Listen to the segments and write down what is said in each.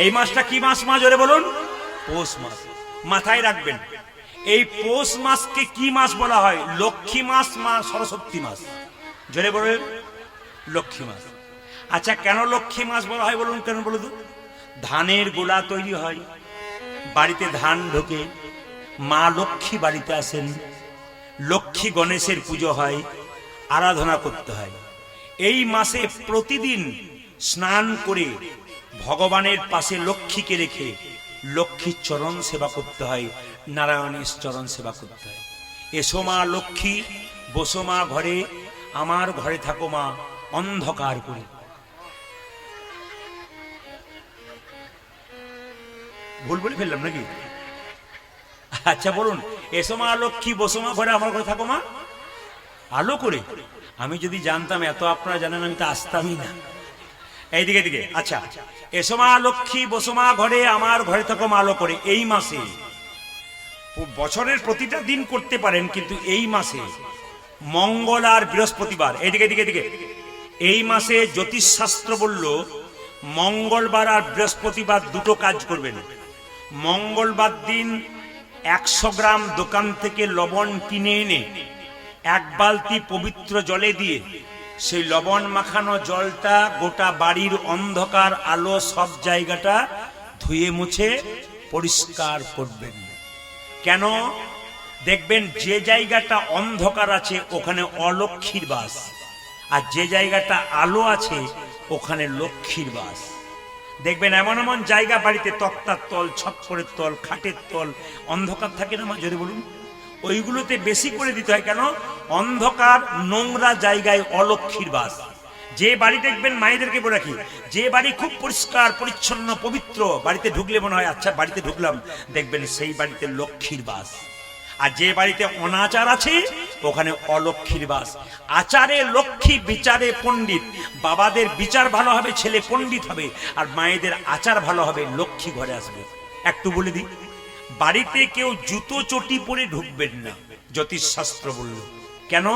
এই মাসটা কি মাস মা জোরে বলুন? পৌষ মাস। মাথায় রাখবেন, এই পৌষ মাসকে কি মাস বলা হয়? লক্ষ্মী মাস, মা সরস্বতী মাস। জোরে বলুন, লক্ষ্মী মাস। আচ্ছা, কেন লক্ষ্মী মাস বলা হয় বলুন? কেন বলুন তো? ধানের গোলা তৈরি হয়, বাড়িতে ধান ঢোকে, মা লক্ষ্মী বাড়িতে আসেন, লক্ষ্মী গণেশের পুজো হয়, আরাধনা করতে হয়। এই মাসে প্রতিদিন স্নান করে ভগবানের পাশে লক্ষ্মীকে রেখে লক্ষ্মীর চরণ সেবা করতে হয়, নারায়ণের চরণ সেবা করতে হয়। এসো মা লক্ষ্মী, বসো মা ঘরে, আমার ঘরে থাকো মা অন্ধকার করে। ভুল বলে ফেললাম নাকি? আচ্ছা বলুন, এসো মা লক্ষ্মী, বসো মা ঘরে, আমার ঘরে থাকো মা আলো করে। আমি যদি জানতাম এত আপনারা জানেন, আমি তো আসতামই না। এইদিকে দিকে। আচ্ছা, এসো মা লক্ষ্মী, বসো মা ঘরে, আমার ঘরে থাকো মা আলো করে। এই মাসে, বছরের প্রতিটা দিন করতে পারেন, কিন্তু এই মাসে মঙ্গল আর বৃহস্পতিবার, এইদিকে দিকে দিকে, এই মাসে জ্যোতিষশাস্ত্র বলল মঙ্গলবার আর বৃহস্পতিবার দুটো কাজ করবেন। মঙ্গলবার দিন 100 গ্রাম দোকান থেকে লবণ কিনে এনে এক বালতি পবিত্র জলে দিয়ে সেই লবণ মাখানো জলটা গোটা বাড়ির অন্ধকার আলো সব জায়গাটা ধুয়ে মুছে পরিষ্কার করবেন। কেন? দেখবেন যে জায়গাটা অন্ধকার আছে ওখানে অলক্ষ্মীর বাস, আর যে জায়গাটা আলো আছে ওখানে লক্ষ্মীর বাস। দেখবেন এমন এমন জায়গা বাড়িতে, তক্তার তল, ছপ্পরের তল, খাটের তল অন্ধকার থাকে না মা, যদি বলুন, ওইগুলোতে বেশি করে দিতে হয়। কেন? অন্ধকার নোংরা জায়গায় অলক্ষ্মীর বাস। যে বাড়ি দেখবেন, মায়েদেরকে বলে রাখি, যে বাড়ি খুব পরিষ্কার পরিচ্ছন্ন পবিত্র, বাড়িতে ঢুকলে মনে হয় আচ্ছা বাড়িতে ঢুকলাম, দেখবেন সেই বাড়িতে লক্ষ্মীর বাস। আর যে বাড়িতে অনাচার আছে ওখানে অলক্ষ্মীর বাস। আচারে লক্ষ্মী, বিচারে পণ্ডিত। বাবাদের বিচার ভালো হবে, ছেলে পণ্ডিত হবে, আর মায়েদের আচার ভালো হবে, লক্ষ্মী ঘরে আসবে। একটু বলে দিই, বাড়িতে কেউ জুতো চটি পরে ঢুকবেন না, জ্যোতিষশাস্ত্র বলল। কেন?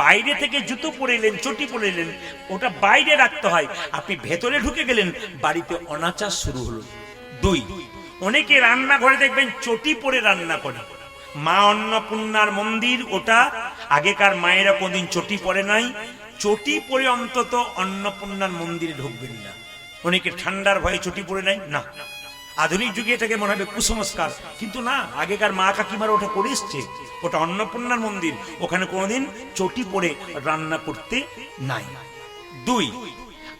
বাইরে থেকে জুতো পরে এলেন, চটি পরে এলেন, ওটা বাইরে রাখতে হয়। আপনি ভেতরে ঢুকে গেলেন, বাড়িতে অনাচার শুরু হলো। 2, অনেকে রান্নাঘরে দেখবেন চটি পরে রান্না করে। মা অন্নপূর্ণার মন্দির ওটা, আগেকার মায়েরা কোনদিন চটি পরে নাই। চটি পরে অন্তত অন্নপূর্ণার মন্দিরে ঢুকবেন না। অনেকে ঠান্ডার ভয়ে চটি পরে নাই না, আধুনিক যুগে এটাকে মনে হবে কুসংস্কার, কিন্তু না, আগেকার মা কাকিমারা ওটা করে এসছে। ওটা অন্নপূর্ণার মন্দির, ওখানে কোনোদিন চটি পরে রান্না করতে নাই। 2,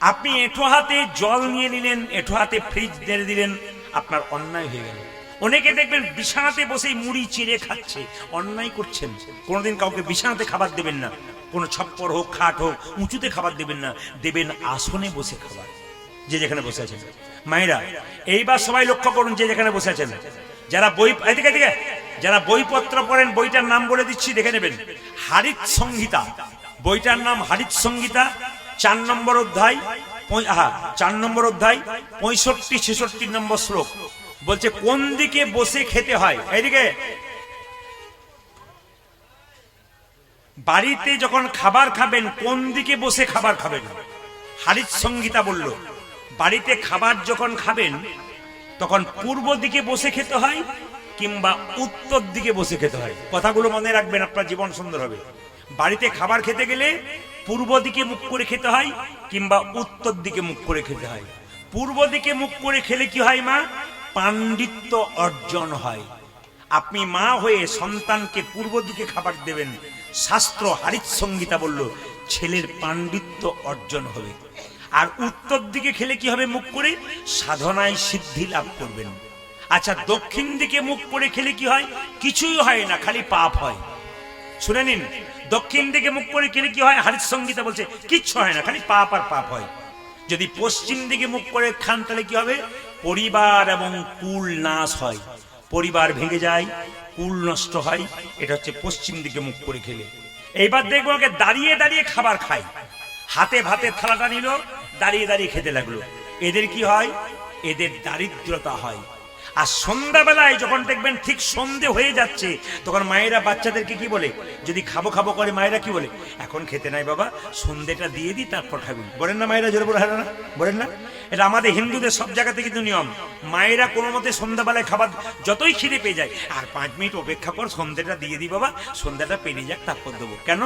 আপনি এঁঠো হাতে জল নিয়ে নিলেন, এঁঠো হাতে ফ্রিজ ধরে দিলেন, আপনার অন্যায় হয়ে গেল। অনেকে দেখবেন বিছানাতে বসেই মুড়ি চিড়ে খাচ্ছে, অন্যায় করছেন। কোনোদিন কাউকে বিছানাতে খাবার দেবেন না, কোনো ছপ্পর হোক, খাট হোক, উঁচুতে খাবার দেবেন না, দেবেন আসনে বসে খাবার, যে যেখানে বসে আছেন। মায়েরা এইবার সবাই লক্ষ্য করুন, যে যেখানে বসে আছেন, যারা বই, এদিকে এদিকে, যারা বইপত্র পড়েন, বইটার নাম বলে দিচ্ছি, দেখে নেবেন। হারিত সংহিতা, বইটার নাম হারিত সংহিতা, 4 নম্বর অধ্যায়, 4 নম্বর অধ্যায় 65-66 নম্বর শ্লোক বলছে কোন দিকে বসে খেতে হয়। এইদিকে, বাড়িতে যখন খাবার খাবেন কোন দিকে বসে খাবার খাবেন। হারিত সংহিতা বলল বাড়িতে খাবার যখন খাবেন তখন পূর্ব দিকে বসে খেতে হয় কিংবা উত্তর দিকে বসে খেতে হয়। কথাগুলো মনে রাখবেন, আপনার জীবন সুন্দর হবে। বাড়িতে খাবার খেতে গেলে পূর্ব দিকে মুখ করে খেতে হয় কিংবা উত্তর দিকে মুখ করে খেতে হয়। পূর্ব দিকে মুখ করে খেলে কি হয় মা? পাণ্ডিত্য অর্জন হয়। আপনি মা হয়ে সন্তানকে পূর্ব দিকে খাবার দেবেন, শাস্ত্র হারিত সংহিতা বলল ছেলের পাণ্ডিত্য অর্জন হবে। আর উত্তর দিকে খেলে কি হবে? মুখ করে সাধনায় সিদ্ধি লাভ করবেন। আচ্ছা, দক্ষিণ দিকে মুখ করে খেলে কি হয়? কিছুই হয় না, খালি পাপ হয়। শুনে নিন, দক্ষিণ দিকে মুখ করে খেলে কি হয়? হারিত সংহিতা বলছে কিচ্ছু হয় না, খালি পাপ আর পাপ হয়। যদি পশ্চিম দিকে মুখ করে খান তাহলে কি হবে? পরিবার এবং কুল নাশ হয়, পরিবার ভেঙে যায়, কুল নষ্ট হয়। এটা হচ্ছে পশ্চিম দিকে মুখ করে খেলে। এইবার দেখবো ওকে দাঁড়িয়ে দাঁড়িয়ে খাবার খায়, হাতে ভাতের থালাটা নিল, দাঁড়িয়ে দাঁড়িয়ে খেতে লাগলো। এদের কি হয়? এদের দারিদ্রতা হয়। আর সন্ধ্যাবেলায় যখন দেখবেন ঠিক সন্ধে হয়ে যাচ্ছে, তখন মায়েরা বাচ্চাদেরকে কি বলে, যদি খাবো খাবো করে মায়েরা কি বলে, এখন খেতে নাই বাবা, সন্ধেটা দিয়ে দিই তারপর খাবি, বলেন না মায়েরা? জোরে বলে হ্যাঁ না বলেন না? এটা আমাদের হিন্দুদের সব জায়গাতে কিন্তু নিয়ম। মায়েরা কোনো মতে সন্ধ্যাবেলায় খাবার যতই খিদে পেয়ে যায়, আর 5 মিনিট অপেক্ষা কর, সন্ধ্যাটা দিয়ে দিই বাবা, সন্ধ্যাটা পেরিয়ে যাক তারপর দেবো। কেন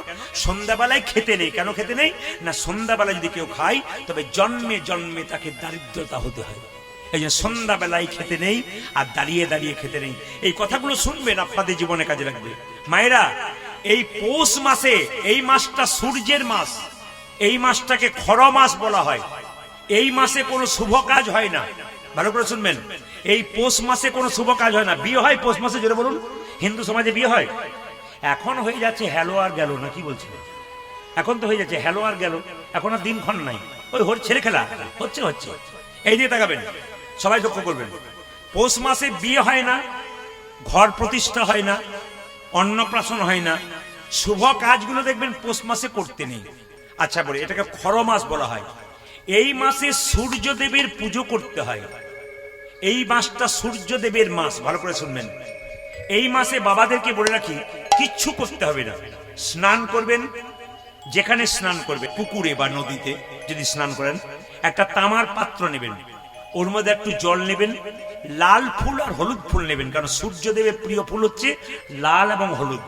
সন্ধ্যাবেলায় খেতে নেই? কেন খেতে নেই না, সন্ধ্যাবেলায় যদি কেউ খায় তবে জন্মে জন্মে তাকে দারিদ্রতা হতে হয়। এই যে সন্ধ্যাবেলায় খেতে নেই আর দাঁড়িয়ে দাঁড়িয়ে খেতে নেই। এই কথাগুলো শুনবেন, আপনাদের জীবনে কাজে লাগবে। মায়েরা, এই পৌষ মাসে, এই মাসটা সূর্যের মাস, এই মাসটাকে খর মাস বলা হয়। এই মাসে কোনো শুভ কাজ হয় না। ভালো করে শুনবেন, এই পৌষ মাসে কোনো শুভ কাজ হয় না। বিয়ে হয় পৌষ মাসে, জোরে বলুন। হিন্দু সমাজে বিয়ে হয়। এখন হয়ে যাচ্ছে হ্যালো আর গেল, না কি বলছিল? এখন তো হয়ে যাচ্ছে হ্যালো আর গেল, এখন আর দিনক্ষণ নাই, ওই ছেলে খেলা হচ্ছে হচ্ছে। এই দিয়ে তাকাবেন, সবাই লক্ষ্য করবেন, পৌষ মাসে বিয়ে হয় না, ঘর প্রতিষ্ঠা হয় না, অন্নপ্রাশন হয় না, শুভ কাজগুলো দেখবেন পৌষ মাসে করতে নেই। আচ্ছা বলি, এটাকে খর মাস বলা হয়। এই মাসে সূর্যদেবের পুজো করতে হয়। এই মাসটা সূর্যদেবের মাস, ভালো করে শুনবেন। এই মাসে বাবাদেরকে বলে রাখি, কিচ্ছু করতে হবে না। স্নান করবেন, যেখানে স্নান করবে, পুকুরে বা নদীতে যদি স্নান করেন, একটা তামার পাত্র নেবেন, ওর মধ্যে একটু জল নেবেন, লাল ফুল আর হলুদ ফুল নেবেন, কারণ সূর্যদেবের প্রিয় ফুল হচ্ছে লাল এবং হলুদ।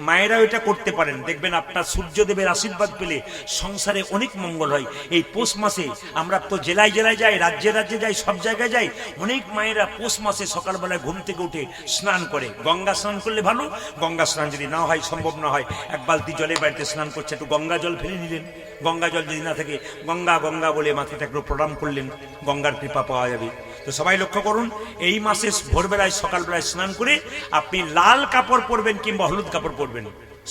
মায়েরা এটা করতে পারেন, দেখবেন আপনার সূর্যদেবের আশীর্বাদ পেলে সংসারে অনেক মঙ্গল হয়। এই পৌষ মাসে আমরা তো জেলায় জেলায় যাই, রাজ্যে রাজ্যে যাই, সব জায়গায় যাই। অনেক মায়েরা পৌষ মাসে সকালবেলায় ঘুম থেকে উঠে স্নান করে। গঙ্গা স্নান করলে ভালো, গঙ্গা স্নান যদি না হয়, সম্ভব না হয়, এক বালতি জলে বাড়িতে স্নান করছে, একটু গঙ্গা জল ফেলে নিলেন। গঙ্গা জল যদি না থাকে, গঙ্গা গঙ্গা বলে মাথাটা একটু প্রণাম করলেন, গঙ্গার কৃপা পাওয়া যাবে। তো সবাই লক্ষ্য করুন, এই মাসে ভোরবেলায় সকালবেলায় স্নান করে আপনি লাল কাপড় পরবেন কিংবা হলুদ কাপড় পরবেন।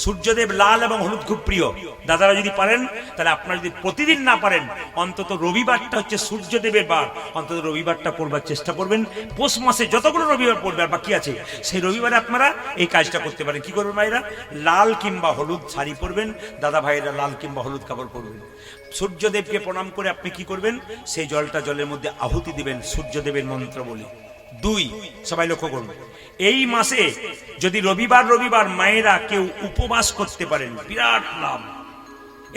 সূর্যদেব লাল এবং হলুদ খুব প্রিয়। দাদারা যদি পারেন, তাহলে আপনারা যদি প্রতিদিন না পারেন, অন্তত রবিবারটা হচ্ছে সূর্যদেবের বার, অন্তত রবিবারটা পড়বার চেষ্টা করবেন। পৌষ মাসে যতগুলো রবিবার পড়বে আর বাকি আছে, সেই রবিবারে আপনারা এই কাজটা করতে পারেন। কি করবেন ভাইরা? লাল কিংবা হলুদ শাড়ি পরবেন, দাদা ভাইরা লাল কিংবা হলুদ কাপড় পরবেন। সূর্যদেবকে প্রণাম করে আপনি কি করবেন? সেই জলটা জলের মধ্যে আহুতি দিবেন সূর্যদেবের মন্ত্র বলে। 2, সবাই লক্ষ্য করুন, এই মাসে যদি রবিবার মায়েরা কেউ উপবাস করতে পারেন, বিরাট লাভ।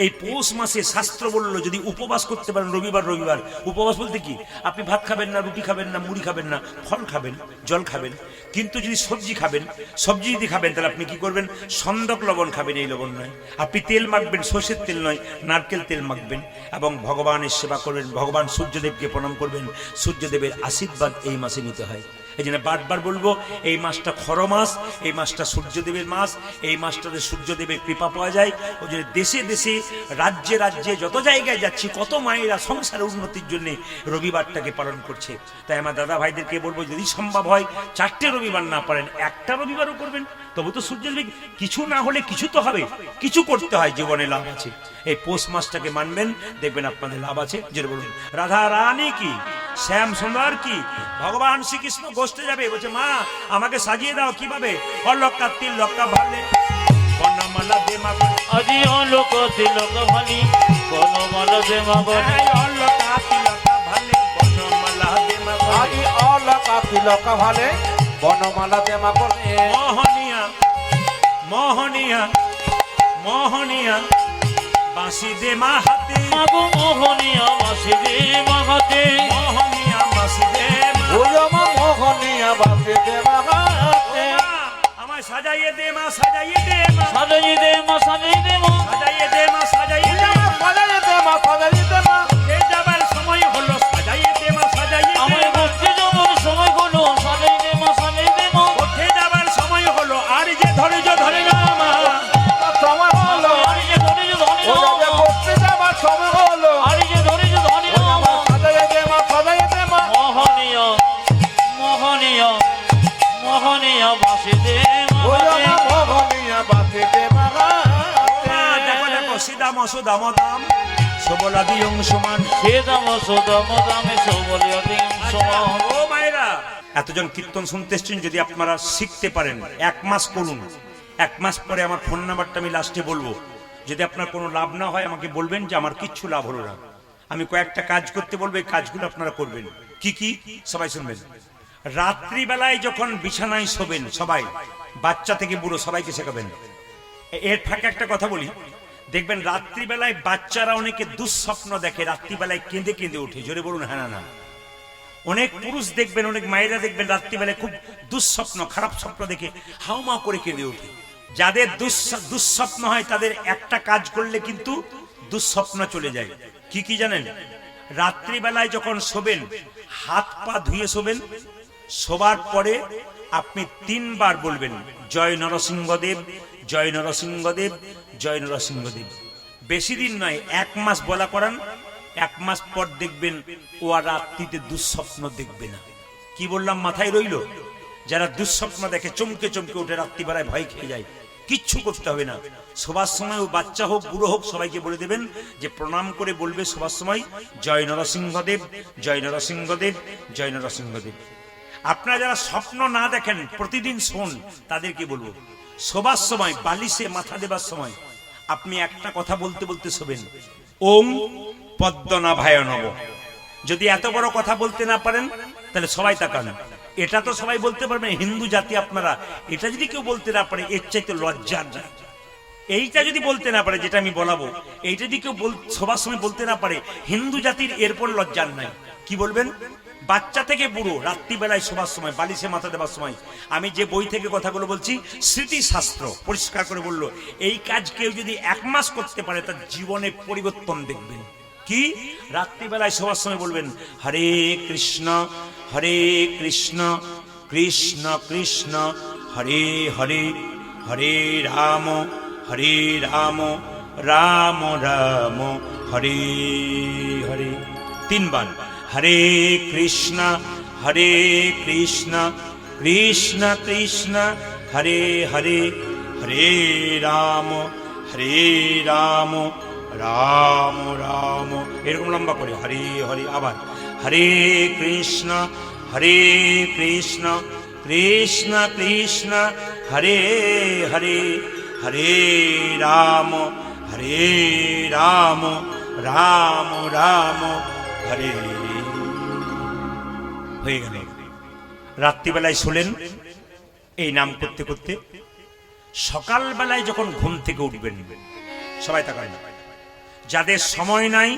এই পৌষ মাসে শাস্ত্র বলল, যদি উপবাস করতে পারেন রবিবার, উপবাস বলতে কি, আপনি ভাত খাবেন না, রুটি খাবেন না, মুড়ি খাবেন না, ফল খাবেন, জল খাবেন, কিন্তু যদি সবজি খাবেন, সবজি যদি খাবেন, তাহলে আপনি কি করবেন? সন্দক লবণ খাবেন, এই লবণ নয়। আপনি তেল মাখবেন, সর্ষের তেল নয়, নারকেল তেল মাখবেন, এবং ভগবানের সেবা করবেন, ভগবান সূর্যদেবকে প্রণাম করবেন। সূর্যদেবের আশীর্বাদ এই মাসে নিতে হয়। এই জন্য বারবার বলবো, এই মাসটা খর মাস, এই মাসটা সূর্যদেবের মাস, এই মাসটাতে সূর্যদেবের কৃপা পাওয়া যায়। ওই জন্য দেশে দেশে, রাজ্যে রাজ্যে যত জায়গায় যাচ্ছি, কত মায়েরা সংসারের উন্নতির জন্য রবিবারটাকে পালন করছে। তাই আমার দাদা ভাইদেরকে বলবো, যদি সম্ভব হয় 4টে রবিবার না পারেন, একটা রবিবারও করবেন, তবু তো সূর্যদেব, কিছু না হলে কিছু তো হবে, কিছু করতে হয়, জীবনে লাভ আছে। এই পৌষ মাসটাকে মানবেন, দেখবেন আপনাদের লাভ আছে। যেটা বলুন, রাধা রানী কি, শ্যাম সুন্দর কি, ভগবান শ্রীকৃষ্ণ গোষ্ঠে যাবে, বলছে মা আমাকে সাজিয়ে দাও, কিভাবে? অলকা তিলকা ভালে বনমালা দে মা, আজি অলকা তিলকা ভালে বনমালা দে মা, অলকা তিলকা ভালে বনমালা দে মা, আজি অলকা তিলকা ভালে বনমালা দে মা বলে। মোহনিয়া মোহনিয়া মোহনিয়া বাঁশি দে মা হাতে, মাগো মোহনিয়া বাঁশি দে মা হাতে, মোহনিয়া বাঁশি দে মা, ওরে মা মোহনিয়া বাঁশি দে মা হাতে। আমায় সাজাইয়ে দে মা, সাজাইয়ে দে মা, সাজাইয়ে দে মা, সাজাইয়ে দে মা, সাজাইয়ে দে মা, সাজাইয়ে দে মা, সাজাইয়ে দে মা, সাজাইয়ে দে মা। এ যাবার সময় হলো, সাজাইয়ে দে মা, সাজাইয়ে দে আমায় মা, বসতে যাবার সময় হলো, সাজাইয়ে দে মা, সাজাইয়ে দে মা, উঠে যাবার সময় হলো, আর যে ধৈর্য ধরে না মা, সময় হলো, আরে যে ধরে যে ধরে ওরে যে করতে যাবার সময় হলো, আরে যে ধরে যে ধরে ওরে মা সাজাইয়ে দে মা, সাজাইয়ে দে মা। মোহনিয়া মোহনিয়া মোহনিয়া বাঁশি দে মা ওরে হাতে, মা মোহনিয়া বাঁশি দে মা হাতে। দেখো দেখো, সিদাম অসুদাম দাম সবলা দিয়ং সমান। সে দাম সুদাম দামে সবলিয়া দিন সমান। ও মায়েরা, এতজন কীর্তন শুনতে এসছেন, যদি আপনারা শিখতে পারেন 1 মাস করুন। 1 মাস পরে আমার ফোন নাম্বারটা আমি লাস্টে বলবো। যদি আপনার কোনো লাভ না হয়, আমাকে বলবেন যে আমার কিচ্ছু লাভ হলো না। আমি কয়েকটা কাজ করতে বলবো, এই কাজগুলো আপনারা করবেন। কি কি? সবাই শুনবেন। রাত্রিবেলায় যখন বিছানায় শোবেন সবাই, বাচ্চা থেকে বুড়ো সবাইকে শেখাবেন। এর ফাঁকে একটা কথা বলি, দেখবেন রাত্রিবেলায় বাচ্চারা অনেকে দুঃস্বপ্ন দেখে, রাত্রিবেলায় কেঁদে কেঁদে ওঠে। জোরে বলুন হ্যাঁ না। অনেক পুরুষ দেখবেন, অনেক মায়েরা দেখবেন রাত্রিবেলায় খুব দুঃস্বপ্ন, খারাপ স্বপ্ন দেখে হাউমা করে কেঁদে ওঠে। যাদের দুঃস্বপ্ন হয় তাদের একটা কাজ করলে কিন্তু দুঃস্বপ্ন চলে যায়। কি কি জানেন? রাত্রিবেলায় যখন শোবেন হাত পা ধুয়ে শোবেন। শোবার পরে আপনি 3 বার বলবেন জয় নরসিংহদেব, জয় নরসিংহদেব, জয় নরসিংহদেব। বেশি দিন নয়, 1 মাস বলা করান। 1 মাস পর দেখবেন ও আর রাত্রিতে দুঃস্বপ্ন দেখবে না। কি বললাম মাথায় রইল? যারা দুঃস্বপ্ন দেখে চমকে চমকে উঠে রাত্রিবেলায় ভয় খেয়ে যায়, কিচ্ছু করতে হবে না। শোবার সময় ও বাচ্চা হোক বুড়ো হোক সবাইকে বলে দেবেন যে প্রণাম করে বলবে শোবার সময় জয় নরসিংহদেব, জয় নরসিংহদেব, জয় নরসিংহদেব। আপনারা যারা স্বপ্ন না দেখেন প্রতিদিন শোন, তাদেরকে বলবো শোবার সময় বালিশে মাথা দেবার সময় আপনি একটা কথা বলতে বলতে শোবেন, ওম পদ্মনাভায় নমঃ। যদি এত বড় কথা বলতে না পারেন তাহলে সবাই তাকান। এটা তো সবাই বলতে পারবেন, হিন্দু জাতি আপনারা। এটা যদি কেউ বলতে না পারে এর চাইতে লজ্জার না। এইটা যদি বলতে না পারে, যেটা আমি বলাবো, এইটা যদি কেউ সবার সময় বলতে না পারে, হিন্দু জাতির এরপর লজ্জার নাই। কি বলবেন? বাচ্চা থেকে বুড়ো রাত্রিবেলায় শোবার সময় বালিশে মাথা দেবার সময়, আমি যে বই থেকে কথাগুলো বলছি স্মৃতিশাস্ত্র পরিষ্কার করে বললো, এই কাজ কেউ যদি 1 মাস করতে পারে তার জীবনে পরিবর্তন দেখবেন। কি? রাত্রিবেলায় শোবার সময় বলবেন হরে কৃষ্ণ, হরে কৃষ্ণ, কৃষ্ণ কৃষ্ণ হরে হরে, হরে রাম, হরে রাম, রাম রাম হরে হরে। 3 বার হরে কৃষ্ণ, হরে কৃষ্ণ, কৃষ্ণ কৃষ্ণ হরে হরে, হরে রাম, হরে রাম, রাম রাম। এরকম লম্বা করে হরে হরে। আবার হরে কৃষ্ণ, হরে কৃষ্ণ, কৃষ্ণ কৃষ্ণ হরে হরে, হরে রাম, হরে রাম, রাম রাম হরে। হয়ে গেল। রাত্রিবেলায় শুলেন এই নাম করতে করতে। সকালবেলায় যখন ঘুম থেকে উঠবেন সবাই তাকায় না, যাদের সময় নাই,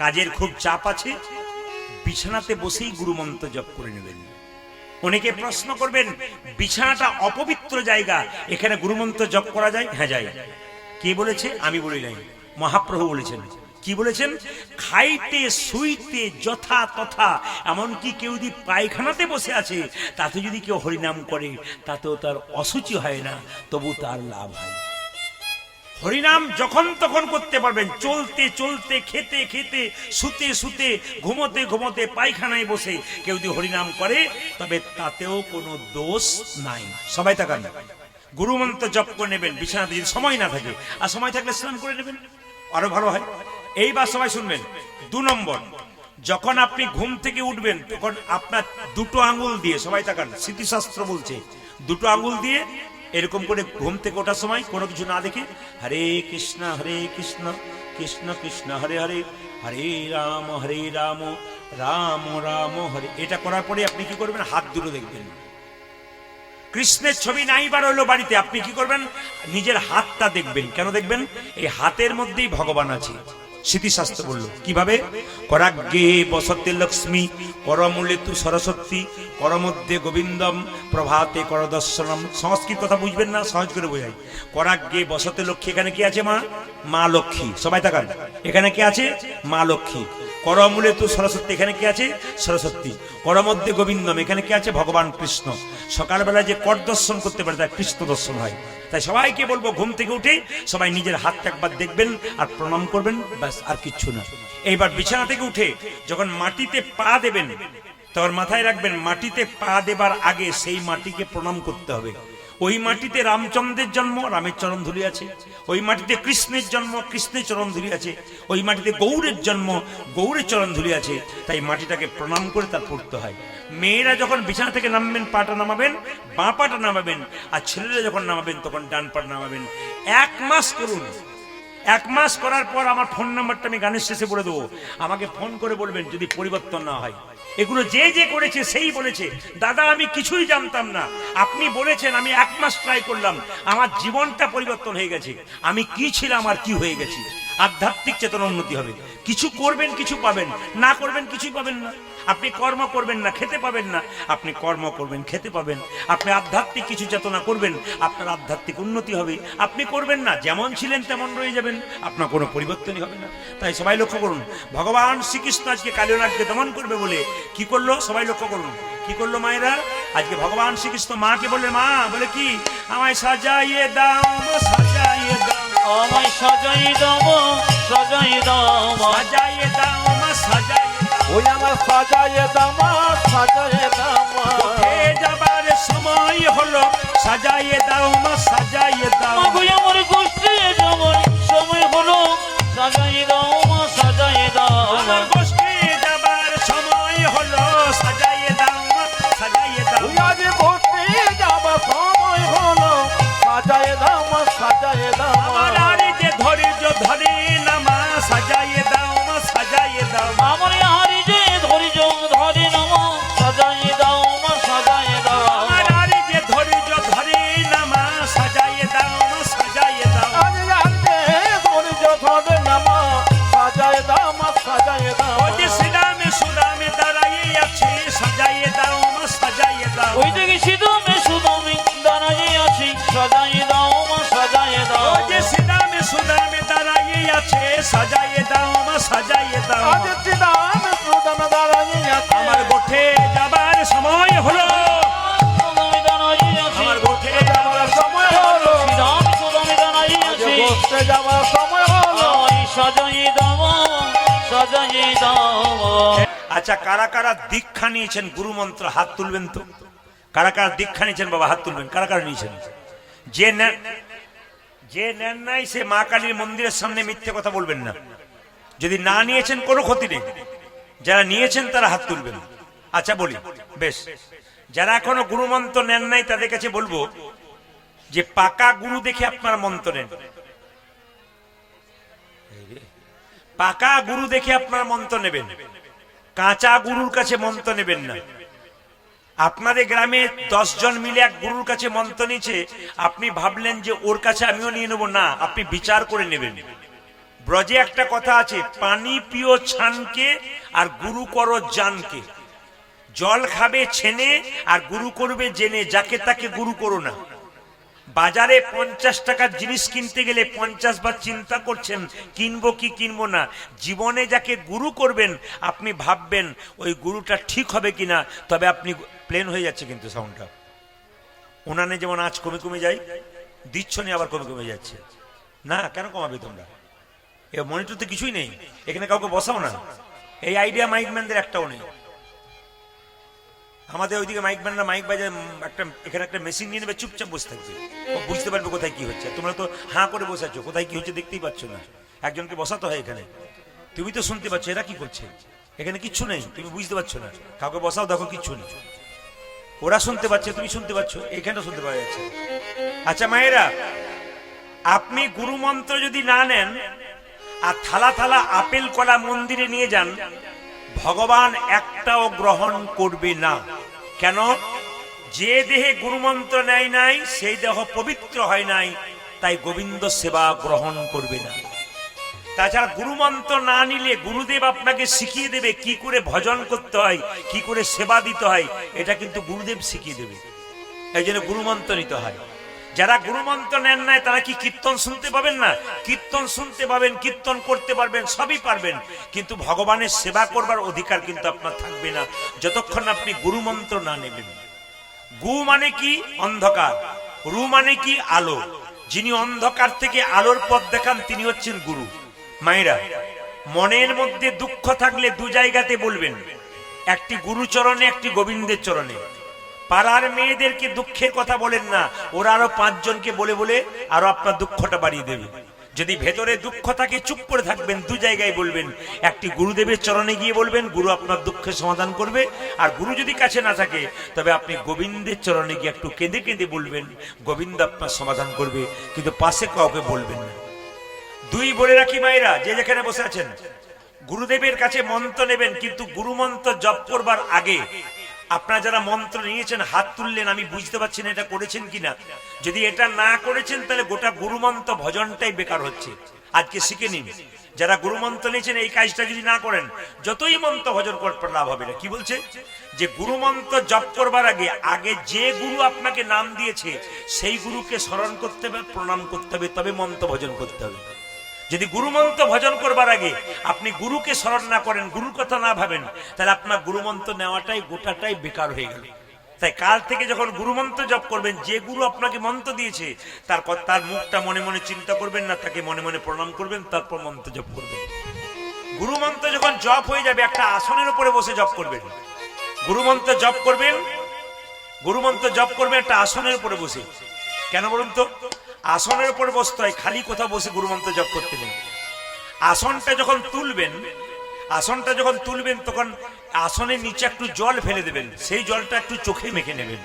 কাজের খুব চাপ আছে, বিছানাতে বসেই গুরুমন্ত্র জপ করে নেবেন। অনেকে প্রশ্ন করবেন বিছানাটা অপবিত্র জায়গা, এখানে গুরুমন্ত্র জপ করা যায়? হ্যাঁ যায়। কে বলেছে? আমি বলি নাই, মহাপ্রভু বলেছেন। কি বলেছেন? খাইতে শুইতে যথা তথা, এমনকি কেউ যদি পায়খানাতে বসে আছে তাতে যদি কেউ হরিনাম করে তাতেও তার অসুচি হয় না, তবু তার লাভ হয়। হরিনাম যখন তখন করতে পারবেন, চলতে চলতে, খেতে খেতে, শুতে শুতে, ঘুমোতে ঘুমোতে, পায়খানায় বসে কেউ যদি হরিনাম করে তবে তাতেও কোনো দোষ নাই। সবাই তাকান। গুরুমন্ত্র জপ করে নেবেন বিছানাতে যদি সময় না থাকে, আর সময় থাকলে স্নান করে নেবেন, আরো ভালো হয়। এইবার সবাই শুনবেন। 2 নম্বর, যখন আপনি ঘুম থেকে উঠবেন তখন আপনার 2টো আঙ্গুল দিয়ে, সবাই তাকান, স্মৃতিশাস্ত্র বলছে 2টো আঙ্গুল দিয়ে এরকম করে ঘুম থেকে ওঠার সময় কোনো কিছু না দেখে হরে কৃষ্ণ, হরে কৃষ্ণ, কৃষ্ণ কৃষ্ণ হরে হরে, হরে রাম, রাম রাম হরে। এটা করার পরে আপনি কি করবেন? হাত দুটো দেখবেন। কৃষ্ণের ছবি নাই বার হলো বাড়িতে, আপনি কি করবেন? নিজের হাতটা দেখবেন। কেন দেখবেন? এই হাতের মধ্যেই ভগবান আছে। স্মৃতিশাস্ত্র বলল কিভাবে? করাগ্গে বসতে লক্ষ্মী, করমূলে তু সরস্বতী, করমধ্যে গোবিন্দম, প্রভাতে করদর্শনম। সংস্কৃত কথা বুঝবেন না, সহজ করে বোঝাই। করাগ্গে বসতে লক্ষ্মী, এখানে কি আছে? মা, মা লক্ষ্মী। সবাই তাকান, এখানে কি আছে? মা লক্ষ্মী। করমূলে তু সরস্বতী, এখানে কি আছে? সরস্বতী। করমধ্যে গোবিন্দম, এখানে কি আছে? ভগবান কৃষ্ণ। সকালবেলা যে কর দর্শন করতে পারে তার কৃষ্ণ দর্শন হয়। তাই সবাইকে বলবো ঘুম থেকে উঠে সবাই নিজের হাতটা একবার দেখবেন আর প্রণাম করবেন, ব্যাস, আর কিচ্ছু না। এইবার বিছানা থেকে উঠে যখন মাটিতে পা দেবেন তখন মাথায় রাখবেন মাটিতে পা দেবার আগে সেই মাটিকে প্রণাম করতে হবে। ওই মাটিতে রামচন্দ্রের জন্ম, রামের চরণ ধুলি আছে। ওই মাটিতে কৃষ্ণের জন্ম, কৃষ্ণের চরণ ধুলি আছে। ওই মাটিতে গৌরের জন্ম, গৌরের চরণ ধুলি আছে। তাই মাটিটাকে প্রণাম করে তার পড়তে হয়। মেয়েরা যখন বিছানা থেকে নামবেন পাটা নামাবেন, বাঁ পাটা নামাবেন, আর ছেলেরা যখন নামাবেন তখন ডান পাটা নামাবেন। 1 মাস করুন। 1 মাস করার পর আমার ফোন নাম্বারটা আমি গানের শেষে বলে দেবো, আমাকে ফোন করে বলবেন যদি পরিবর্তন না হয়। এগুলো যে যে করেছে সেই বলেছে, দাদা আমি কিছুই জানতাম না, আপনি বলেছেন, আমি 1 মাস ট্রাই করলাম, আমার জীবনটা পরিবর্তন হয়ে গেছে, আমি কি ছিলাম আর কি হয়ে গেছি। আধ্যাত্মিক চেতনা উন্নতি হবে। কিছু করবেন কিছু পাবেন, না করবেন কিছুই পাবেন না। আপনি কর্ম করবেন না, খেতে পাবেন না, আপনি কর্ম করবেন, খেতে পাবেন। আপনি আধ্যাত্মিক কিছু চেতনা করবেন, আপনার আধ্যাত্মিক উন্নতি হবে। আপনি করবেন না, যেমন ছিলেন তেমন রয়ে যাবেন, আপনার কোনো পরিবর্তনই হবে না। তাই সবাই লক্ষ্য করুন, ভগবান শ্রীকৃষ্ণ আজকে কালিয়নাথকে দমন করবে বলে কি করলো, সবাই লক্ষ্য করুন কি করলো মায়েরা। আজকে ভগবান শ্রীকৃষ্ণ মাকে বললে, মা বলে কি, আমায় সাজাইয়ে দাও, সাজাইয়ে দাও, আমায় সাজাই দাও, সাজাই দাও, সাজাইয়ে দাও, সাজাইয়ে দাও। ওই আমার সাজায়ে দামা, সাজায়ে দামা। হে যাবার সময় হলো, সাজাইয়ে দাও, সাজাইয়ে দাও। মাগো আমার গোষ্ঠী যাবার সময় হলো, সাজাই দাও, সাজাই দাও। আমার গোষ্ঠী যাবার সময় হলো, সাজাইয়ে দাও, সাজাইয়ে দাও। ওই আজ ঘটে যাবার সময় হলো, সাজায়ে দামা, সাজায়ে দামা। আমার আর যে ধৈর্য ধরে না মা, সাজাইয়ে দাও, সাজাইয়ে দাও। আমার হারি যে ধৈর্য ধরে নাম, সাজাই দাও, সাজাই দাও। আমার আর যে ধৈর্য ধরে না মা, সাজাইয়ে দাও, সাজাইয়ে দাও। আজ রাতে ধৈর্য ধরে নামা, সাজায়ে দামা, সাজায়ে দামা। ওই যে শ্রীরামে সুদামে দাঁড়াইয়ে আছে, সাজাইয়ে দাও, সাজাইয়ে দাও। ওই দেখি সিধমে সুদমে দাঁড়াই আছি, সাজাই দাও, সাজাই দাও। ওই যে শ্রীরামে সুদামে দাঁড়াইয়ে আছে, সাজাইয়ে দাও, সাজাইয়ে দাও। আজ চিদাম সুদাম দাঁড়াইয়ে আছে। আমার গোঠে যাবার সময় হলো, সুদমে দাঁড়াই আছি, আমার গোঠে যাবার সময় হলো, সিধম সুদমে দাঁড়াই আজ আছি। বসতে যাবার সময় হলো। আমায় সাজাই দাও, সাজাই দাও। আচ্ছা, কারা কারা দীক্ষা নিয়েছেন গুরু মন্ত্র, হাত তুলবেন তো। কারা কারা দীক্ষা নিয়েছেন বাবা, হাত তুলবেন। কারা কারা নিয়েছেন? যে নেন নাই সে মা কালীর মন্দিরের সামনে মিথ্যে কথা বলবেন না। যদি না নিয়েছেন কোনো ক্ষতি নেই, যারা নিয়েছেন তারা হাত তুলবেন। আচ্ছা বলি, বেশ, যারা এখনো গুরু মন্ত্র নেন নাই তাদের কাছে বলবো যে পাকা গুরু দেখে আপনার মন্ত্র নেন। পাকা গুরু দেখে আপনার মন্ত্র নেবেন, কাঁচা গুরুর কাছে মন্ত্র নেবেন না। আপনাদের গ্রামে 10 জন মিলে এক গুরুর কাছে মন্ত্র নিয়েছে, আপনি ভাবলেন যে ওর কাছে আমিও নিয়ে নেবো, না, আপনি বিচার করে নেবেন। ব্রজে একটা কথা আছে, পানি পিও ছানকে আর গুরু করো জানকে। জল খাবে ছেনে আর গুরু করবে জেনে, যাকে তাকে গুরু করো না। বাজারে 50 টাকার জিনিস কিনতে গেলে 50 বার চিন্তা করছেন কিনবো কি কিনবো না। জীবনে যাকে গুরু করবেন আপনি ভাববেন ওই গুরুটা ঠিক হবে কিনা, তবে আপনি প্লেন হয়ে যাচ্ছে কিন্তু সাউন্ডটা। উনানে যেমন আজ কমে কমে যায়, দিচ্ছ নি আবার কমে কমে যাচ্ছে না। কেন কমাবে তোমরা? এ মনিটর তো কিছুই নেই, এখানে কাউকে বসাও না। এই আইডিয়া মাইকম্যানদের একটাও নেই। আমাদের ওইদিকে মাইকম্যানরা মাইক বাজে, একটা এখানে একটা মেশিন নিয়ে নেবে, চুপচাপ বসে থাকবে, ও বুঝতে পারবে কোথায় কি হচ্ছে। তোমরা তো হাঁ করে বসে আছো, কোথায় কি হচ্ছে দেখতেই পাচ্ছ না। একজনকে বসাতে হয় এখানে, তুমি তো শুনতে পাচ্ছ এরা কি করছে। এখানে কিচ্ছু নেই, তুমি বুঝতে পারছো না। কাউকে বসাও, দেখো কিচ্ছু নেই। ওরা শুনতে পাচ্ছে, তুমি শুনতে পাচ্ছ, এখানে শুনতে পাওয়া যাচ্ছে। আচ্ছা মায়েরা, আপনি গুরু মন্ত্র যদি না নেন আর থালা থালা আপেল কলা মন্দিরে নিয়ে যান, ভগবান একটাও গ্রহণ করবে না। কেন? যে দেহে গুরুমন্ত্র নেয় নাই সেই দেহ পবিত্র হয় নাই, তাই গোবিন্দ সেবা গ্রহণ করবে না। তাছাড়া গুরুমন্ত্র না নিলে গুরুদেব আপনাকে শিখিয়ে দেবে কি করে ভজন করতে হয়, কি করে সেবা দিতে হয়, এটা কিন্তু গুরুদেব শিখিয়ে দেবে। এই জন্য গুরুমন্ত্র নিতে হয়। যারা গুরুমন্ত্র নেন নাই তারা কি কীর্তন শুনতে পাবেন না? কীর্তন শুনতে পাবেন, কীর্তন করতে পারবেন, সবই পারবেন, কিন্তু ভগবানের সেবা করবার অধিকার কিন্তু আপনার থাকবে না যতক্ষণ আপনি গুরুমন্ত্র না নেবেন। গু মানে কি? অন্ধকার। রু মানে কি? আলো। যিনি অন্ধকার থেকে আলোর পথ দেখান তিনি হচ্ছেন গুরু। মায়েরা, মনের মধ্যে দুঃখ থাকলে দু জায়গাতে বলবেন, একটি গুরুচরণে, একটি গোবিন্দের চরণে। পাড়ার মেয়েদেরকে দুঃখের কথা বলেন না, ওরা আরো 5 জনকে বলে বলে আরো আপনার দুঃখটা বাড়িয়ে দেবে। যদি ভেতরে দুঃখ থাকে চুপ করে থাকবেন, দু জায়গায় বলবেন। একটি গুরুদেবের চরণে গিয়ে বলবেন, গুরু আপনার দুঃখের সমাধান করবে। আর গুরু যদি কাছে না থাকে তবে আপনি গোবিন্দের চরণে গিয়ে একটু কেঁদে কেঁদে বলবেন, গোবিন্দ আপনার সমাধান করবে, কিন্তু পাশে কাউকে বলবেন না। দুই বলে রাখি মায়েরা, যে যেখানে বসে আছেন, গুরুদেবের কাছে মন্ত্র নেবেন, কিন্তু গুরু মন্ত্র জপ করবার আগে আপনারা যারা মন্ত্র নিয়েছেন হাত তুললেন, আমি বুঝতে পারছি না এটা করেছেন কিনা। যদি এটা না করেছেন তাহলে গোটা গুরু মন্ত্র ভজনটাই বেকার হচ্ছে। আজকে শিখে নিন, যারা গুরু মন্ত্র নিয়েছেন এই কাজটা যদি না করেন যতই মন্ত্র ভজন করতে লাভ হবে না। কি বলছে যে গুরু মন্ত্র জপ করবার আগে আগে যে গুরু আপনাকে নাম দিয়েছে সেই গুরুকে স্মরণ করতে হবে, প্রণাম করতে হবে, তবে মন্ত্র ভজন করতে হবে। যদি গুরু মন্ত্র ভজন করবার আগে আপনি গুরুকে স্মরণ না করেন, গুরুর কথা না ভাবেন, তাহলে আপনার গুরু মন্ত্র নেওয়াটাই গোটাটাই বেকার হয়ে গেল। তাই কাল থেকে যখন গুরু মন্ত্র জপ করবেন, যে গুরু আপনাকে মন্ত্র দিয়েছে তার মুখটা মনে মনে চিন্তা করবেন না, তাকে মনে মনে প্রণাম করবেন, তারপর মন্ত্র জপ করবেন। গুরু মন্ত্র যখন জপ হয়ে যাবে একটা আসনের উপরে বসে জপ করবেন। গুরু মন্ত্র জপ করবেন, গুরু মন্ত্র জপ করবেন একটা আসনের উপরে বসে। কেন বলুন তো? আসনের উপরে বসতে হয়, খালি কোথাও বসে গুরু মন্ত্র জপ করতে নেই। আসনটা যখন তুলবেন তখন আসনের নিচে একটু জল ফেলে দেবেন, সেই জলটা একটু চোখে মেখে নেবেন।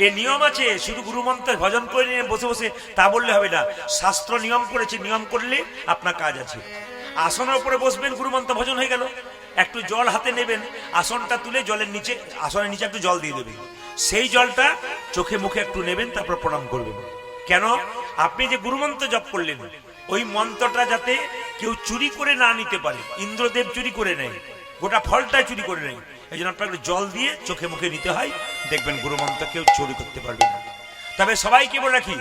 এ নিয়ম আছে। শুধু গুরু মন্ত্র ভজন করে নিয়ে বসে বসে তা বললে হবে না, শাস্ত্র নিয়ম করেছে, নিয়ম করলে আপনার কাজ আছে। আসনের উপরে বসবেন, গুরু মন্ত্র ভজন হয়ে গেল, একটু জল হাতে নেবেন, আসনটা তুলে জলের নিচে, আসনের নিচে একটু জল দিয়ে দেবেন, সেই জলটা চোখে মুখে একটু নেবেন, তারপর প্রণাম করবেন। কেন? আপনি যে গুরু মন্ত্র জপ করলেন ওই মন্ত্রটা যাতে কেউ চুরি করে না নিতে পারে। ইন্দ্রদেব চুরি করে নেয়, গোটা ফলটা চুরি করে নেয়, এই জন্য আপনাকে জল দিয়ে চোখে মুখে নিতে হয়। দেখবেন গুরু মন্ত্র কেউ চুরি করতে পারবে না। তবে সবাইকে বলে রাখি,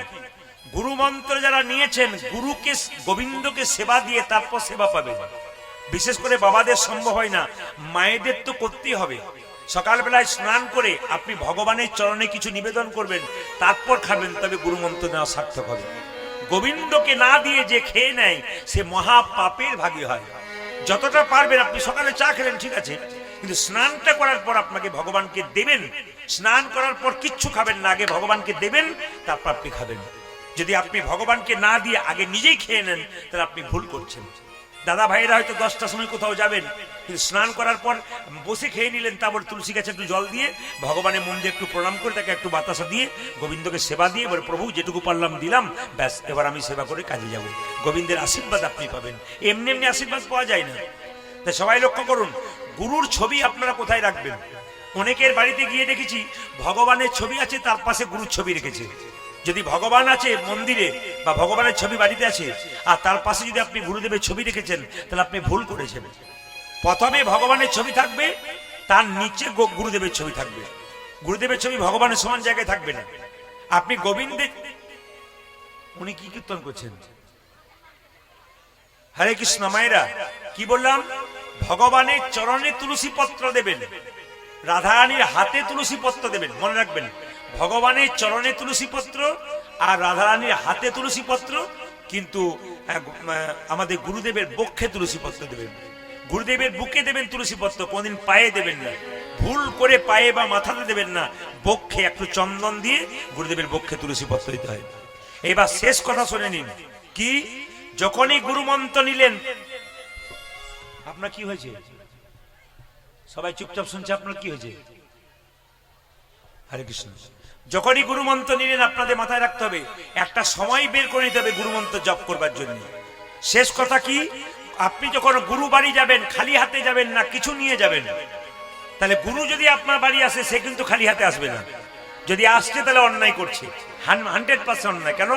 গুরু মন্ত্র যারা নিয়েছেন গুরুকে গোবিন্দকে সেবা দিয়ে তারপর সেবা পাবেন। বিশেষ করে বাবাদের সম্ভব হয় না, মায়েদের তো করতেই হবে। সকালবেলায় স্নান করে আপনি ভগবানের চরণে কিছু নিবেদন করবেন, তারপর খাবেন, তবে গুরু মন্ত্র নেওয়া সার্থক হবে। গোবিন্দকে না দিয়ে যে খেয়ে নেয় সে মহা পাপের ভাগী হয়। যতটা পারবেন আপনি সকালে চা খেলেন ঠিক আছে, কিন্তু স্নানটা করার পর আপনাকে ভগবানকে দেবেন। স্নান করার পর কিচ্ছু খাবেন না, আগে ভগবানকে দেবেন, তারপর আপনি খাবেন। যদি আপনি ভগবানকে না দিয়ে আগে নিজেই খেয়ে নেন তাহলে আপনি ভুল করছেন। দাদা ভাইয়েরা হয়তো 10টার সময় কোথাও যাবেন, কিন্তু স্নান করার পর বসে খেয়ে নিলেন, তারপর তুলসী গাছে একটু জল দিয়ে ভগবানের মন দিয়ে একটু প্রণাম করে তাকে একটু বাতাসা দিয়ে গোবিন্দকে সেবা দিয়ে এবার প্রভু যেটুকু পারলাম দিলাম, ব্যাস এবার আমি সেবা করে কাজে যাব। গোবিন্দের আশীর্বাদ আপনি পাবেন, এমনি এমনি আশীর্বাদ পাওয়া যায় না। তাই সবাই লক্ষ্য করুন, গুরুর ছবি আপনারা কোথায় রাখবেন। অনেকের বাড়িতে গিয়ে দেখেছি ভগবানের ছবি আছে, তার পাশে গুরুর ছবি রেখেছে। যদি ভগবান আছে মন্দিরে বা ভগবানের ছবি বাড়িতে আছে আর তার পাশে যদি আপনি গুরুদেবের ছবি রেখেছেন তাহলে আপনি ভুল করেছেন। প্রথমে ভগবানের ছবি থাকবে, তার নিচে গুরুদেবের ছবি থাকবে। গুরুদেবের ছবি ভগবানের সমান জায়গায় থাকবে না। আপনি গোবিন্দের, উনি কি কীর্তন করছেন? হরে কৃষ্ণ। মায়েরা কি বললাম? ভগবানের চরণে তুলসী পত্র দেবেন, রাধারানীর হাতে তুলসী পত্র দেবেন। মনে রাখবেন, ভগবানের চরণে তুলসী পত্র আর রাধারানীর হাতে তুলসী পত্র, কিন্তু আমাদের গুরুদেবের বক্ষে তুলসী পত্র দেবেন। গুরুদেবের বুকে দেবেন তুলসী পত্র, কোনদিন পায়ে দেবেন না। ভুল করে পায়ে বা মাথাতে দেবেন না, বক্ষে একটু চন্দন দিয়ে গুরুদেবের বক্ষে তুলসী পত্র দিতে হয়। এবার শেষ কথা শুনে নিন। কি? যখনই গুরু মন্ত্র নিলেন, আপনার কি হয়েছে? সবাই চুপচাপ শুনছে, আপনার কি হয়েছে? হরে কৃষ্ণ। যখনই গুরু মন্ত্র নিলেন আপনাদের মাথায় রাখতে হবে একটা সময় বের করে নিতে হবে গুরু মন্ত্র জপ করবার জন্য। শেষ কথা কি? আপনি যখন গুরু বাড়ি যাবেন খালি হাতে যাবেন না, কিছু নিয়ে যাবেন। তাহলে গুরু যদি আপনার বাড়ি আসে সে কিন্তু খালি হাতে আসবে না। যদি আসছে তাহলে অন্যায় করছে, 100% অন্যায়। কেন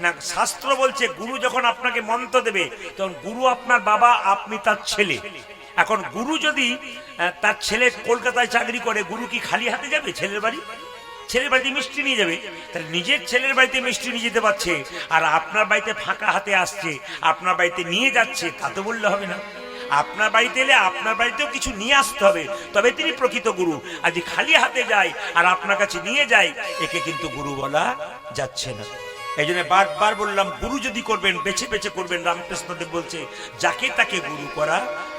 না? শাস্ত্র বলছে গুরু যখন আপনাকে মন্ত্র দেবে তখন গুরু আপনার বাবা, আপনি তার ছেলে। এখন গুরু যদি তার ছেলে কলকাতায় চাকরি করে, গুরু কি খালি হাতে যাবে ছেলের বাড়ি? ছেলের বাড়িতে মিষ্টি নিয়ে যাবে। তাহলে নিজের ছেলের বাড়িতে মিষ্টি নিয়ে যেতে পারছে আর আপনার বাড়িতে ফাঁকা হাতে আসছে, আপনার বাড়িতে নিয়ে যাচ্ছে, তা তো বললে হবে না। আপনার বাড়িতে এলে আপনার বাড়িতেও কিছু নিয়ে আসতে হবে, তবে তিনি প্রকৃত গুরু। আর যে খালি হাতে যায় আর আপনার কাছে নিয়ে যায়, একে কিন্তু গুরু বলা যাচ্ছে না। এই জন্য বারবার বললাম, গুরু যদি করবেন বেছে বেছে করবেন। রামকৃষ্ণদেব বলছে যাকে তাকে গুরু করা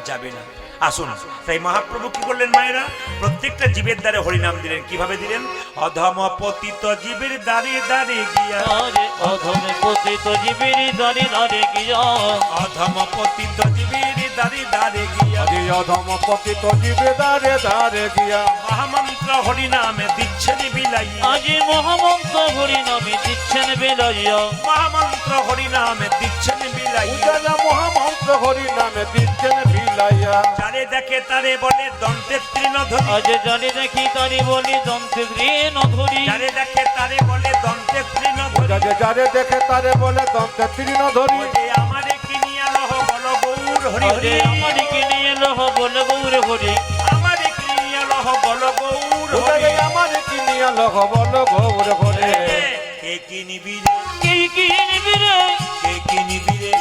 যাবে না। আসুন, তাই মহাপ্রভু কি করলেন? মায়েরা প্রত্যেকটা জীবের দ্বারে হরিনাম দিলেন। কিভাবে দিলেন? অধম পতিত জীবের দ্বারে দ্বারে গিয়া, অধম পতিত জীবের দ্বারে দ্বারে গিয়া, অধম পতিত জীবের দ্বারে দ্বারে গিয়া, অধম পতিত জীবে দ্বারে দ্বারে গিয়া, মহামন্ত্র হরিনামে দিচ্ছেন বিলাইয়া, আজি মহামন্ত্র হরিনামে দিচ্ছেন বিলাইয়া, মহামন্ত্র হরিনামে দিচ্ছেন বিলাইয়া, বিলাইয়া উজালা মহামন্ত্র হরি নামে দিচ্ছেন বিলাইয়া যারে দেখে তারে বলে দন্তে তৃণধরি আজ জানি দেখি তারি বলি দন্তে ঋণ ধরি যারে দেখে তারে বলে দন্তে তৃণধরি যারে দেখে তারে বলে দন্তে তৃণ ধরি যে আমারে কিনিয়া লহ বল গৌর হরি আজ হরি আমারি কিনে এলো বলে গৌরে হরি আমারে কিনিয়া লহ বল গৌর হরি উজালে আমার কিনিয়া লহ বল গৌর ঘরে কে কি নিবি রে কে কি নিবি রে কে কি নিবি রে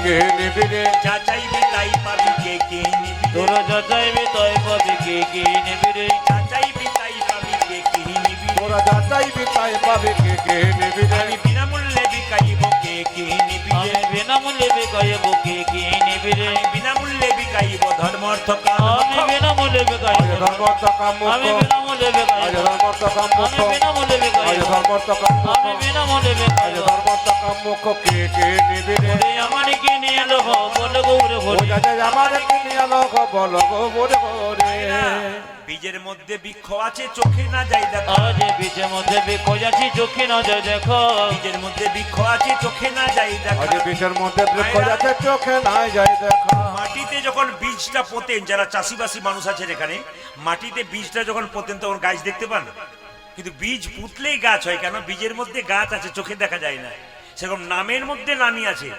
কে নিবি রে যা চাইবি তাই পাবি কে কি নিবি রে তোরা যা চাইবে তাই পাবি কে কি নিবি রে যা চাইবি তাই পাবি কে কি নিবি রে তোরা যা চাইবি তাই পাবি কে নিবি রে আমি বিনামূল্যে বিকাইব কে কি নিবি রে আমি বিনামূল্যে বিকাইব কে কি নিবি রে বিনামূল্যে বিকাইব ধর্ম অর্থ কাম আমি বিনামূল্যে বিকাইব আজ ধর্মর্থ কাম আমি মুক্ত বিনামূল্যে আজ বিকাইব ধর্মর্থ কাম আমি মুক্ত বিনামূল্যে আজ বিকাইব ধর্মর্থ কাম আমি মুক্ত বিনামূল্যে আজ বিকাইব ধর্মর্থ কাম মুক্ত কে নিবি রে ওরে আমার কিনে এলো বলে গৌরে হরি ওজালে আমার কিনিয়া লহ বল গৌর ঘরে বীজের মধ্যে বৃক্ষ আছে চোখে না যাই দেখো আজ বিচের মধ্যে বিকো যাচ্ছি চোখে না যায় দেখো বীজের মধ্যে বৃক্ষ আছে চোখে না যাই দেখো আজ বিষের মধ্যে বৃক্ষ যাচ্ছে চোখে নাই যাই দেখা মাটিতে যখন বীজটা পোতেন যারা চাষিবাসী মানুষ আছেন এখানে মাটিতে বীজটা যখন পোতেন তখন গাছ দেখতে পান কিন্তু বীজ পুতলেই গাছ হয় কেন বীজের মধ্যে গাছ আছে চোখে দেখা যায় না সেরকম নামের মধ্যে নামই আছে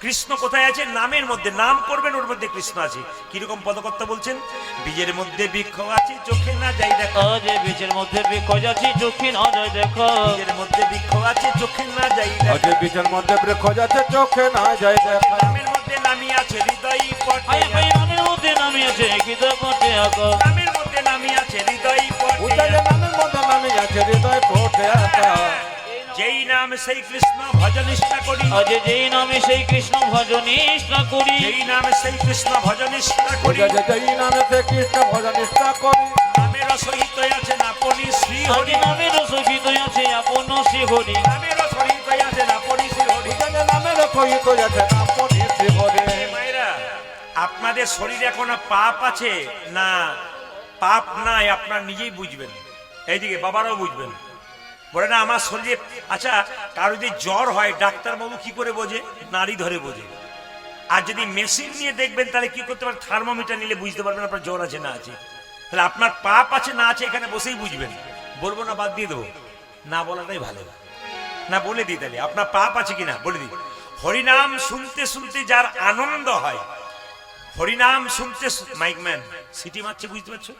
কৃষ্ণ কোথায় আছে নামের মধ্যে নাম করবেন ওর মধ্যে কৃষ্ণ আছে কিরকম পদকর্তা বলছেন বীজের মধ্যে বৃক্ষ আছে চোখে না যাই দেখো আজ বিচের মধ্যে বিকো যাচ্ছি চোখে না যায় দেখো বীজের মধ্যে বৃক্ষ আছে চোখে না যাই আজ দেখো বিষের মধ্যে বৃক্ষ যাচ্ছে চোখে নাই যাই দেখা নামের মধ্যে নামি আছে হৃদয় পটে আয় ভাই নামের মধ্যে নামি আছে কি তো পটে আঁকো নামের মধ্যে নামি আছে হৃদয় পটে উজালে নামের মধ্যে নামি আছে হৃদয় ফোটে আকা যেই নাম সেই কৃষ্ণ ভজন নিষ্ঠা করি আজ যেই নামে সেই কৃষ্ণ ভজন নিষ্ঠা করি যেই নাম সেই কৃষ্ণ ভজন নিষ্ঠা করি উজালে যেই নামে সে কৃষ্ণ ভজন নিষ্ঠা করি নামের সহিত আছেন আপনি শ্রী আজ হরি নামের সহিত আছে আপন শ্রী হরি নামের সহিত আছেন আপনি শ্রী হরি উজালে নামের সহিত যাচ্ছে আপনি শ্রী হরে মায়েরা আপনাদের শরীরে এখনো পাপ আছে না পাপ নাই আপনার নিজেই বুঝবেন এইদিকে বাবারাও বুঝবেন বলে না আমার শরীরে আচ্ছা কারো যদি জ্বর হয় ডাক্তারবাবু কি করে বোঝে নাড়ি ধরে বোঝে আর যদি মেশিন নিয়ে দেখবেন তাহলে কি করতে পারেন থার্মোমিটার নিলে বুঝতে পারবেন আপনার জ্বর আছে না আছে তাহলে আপনার পাপ আছে না আছে এখানে বসেই বুঝবেন বলবো না বাদ দিয়ে দেবো না বলাটাই ভালো না বলে দিই তাহলে আপনার পাপ আছে কিনা বলে দিই হরিনাম শুনতে শুনতে যার আনন্দ হয় হরিনাম শুনতে মাইকম্যান সিটি মারছে বুঝতে পারছো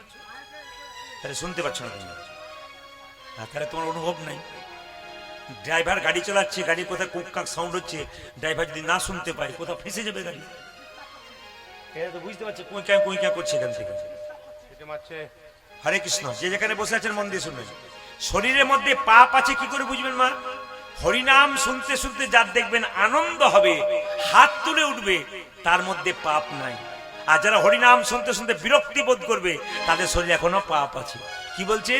তাহলে শুনতে পাচ্ছ না তুমি তাহলে তোমার অনুভব নাই ড্রাইভার গাড়ি চালাচ্ছে গাড়ির কোথায় কুককাক সাউন্ড হচ্ছে ড্রাইভার যদি না শুনতে পায় কোথাও ফেসে যাবে গাড়ি এটা তো বুঝতে পারছে কুইকা করছে এখান থেকে হরে কৃষ্ণ যে যেখানে বসে আছেন মন দিয়ে শুনবেন শরীরের মধ্যে পাপ আছে কি করে বুঝবেন মা হরিনাম শুনতে শুনতে যার দেখবেন আনন্দ হবে হাত তুলে উঠবে তার মধ্যে পাপ নাই আর যারা হরিনাম শুনতে শুনতে বিরক্তি বোধ করবে তাদের শরীরে এখনো পাপ আছে কি বলছে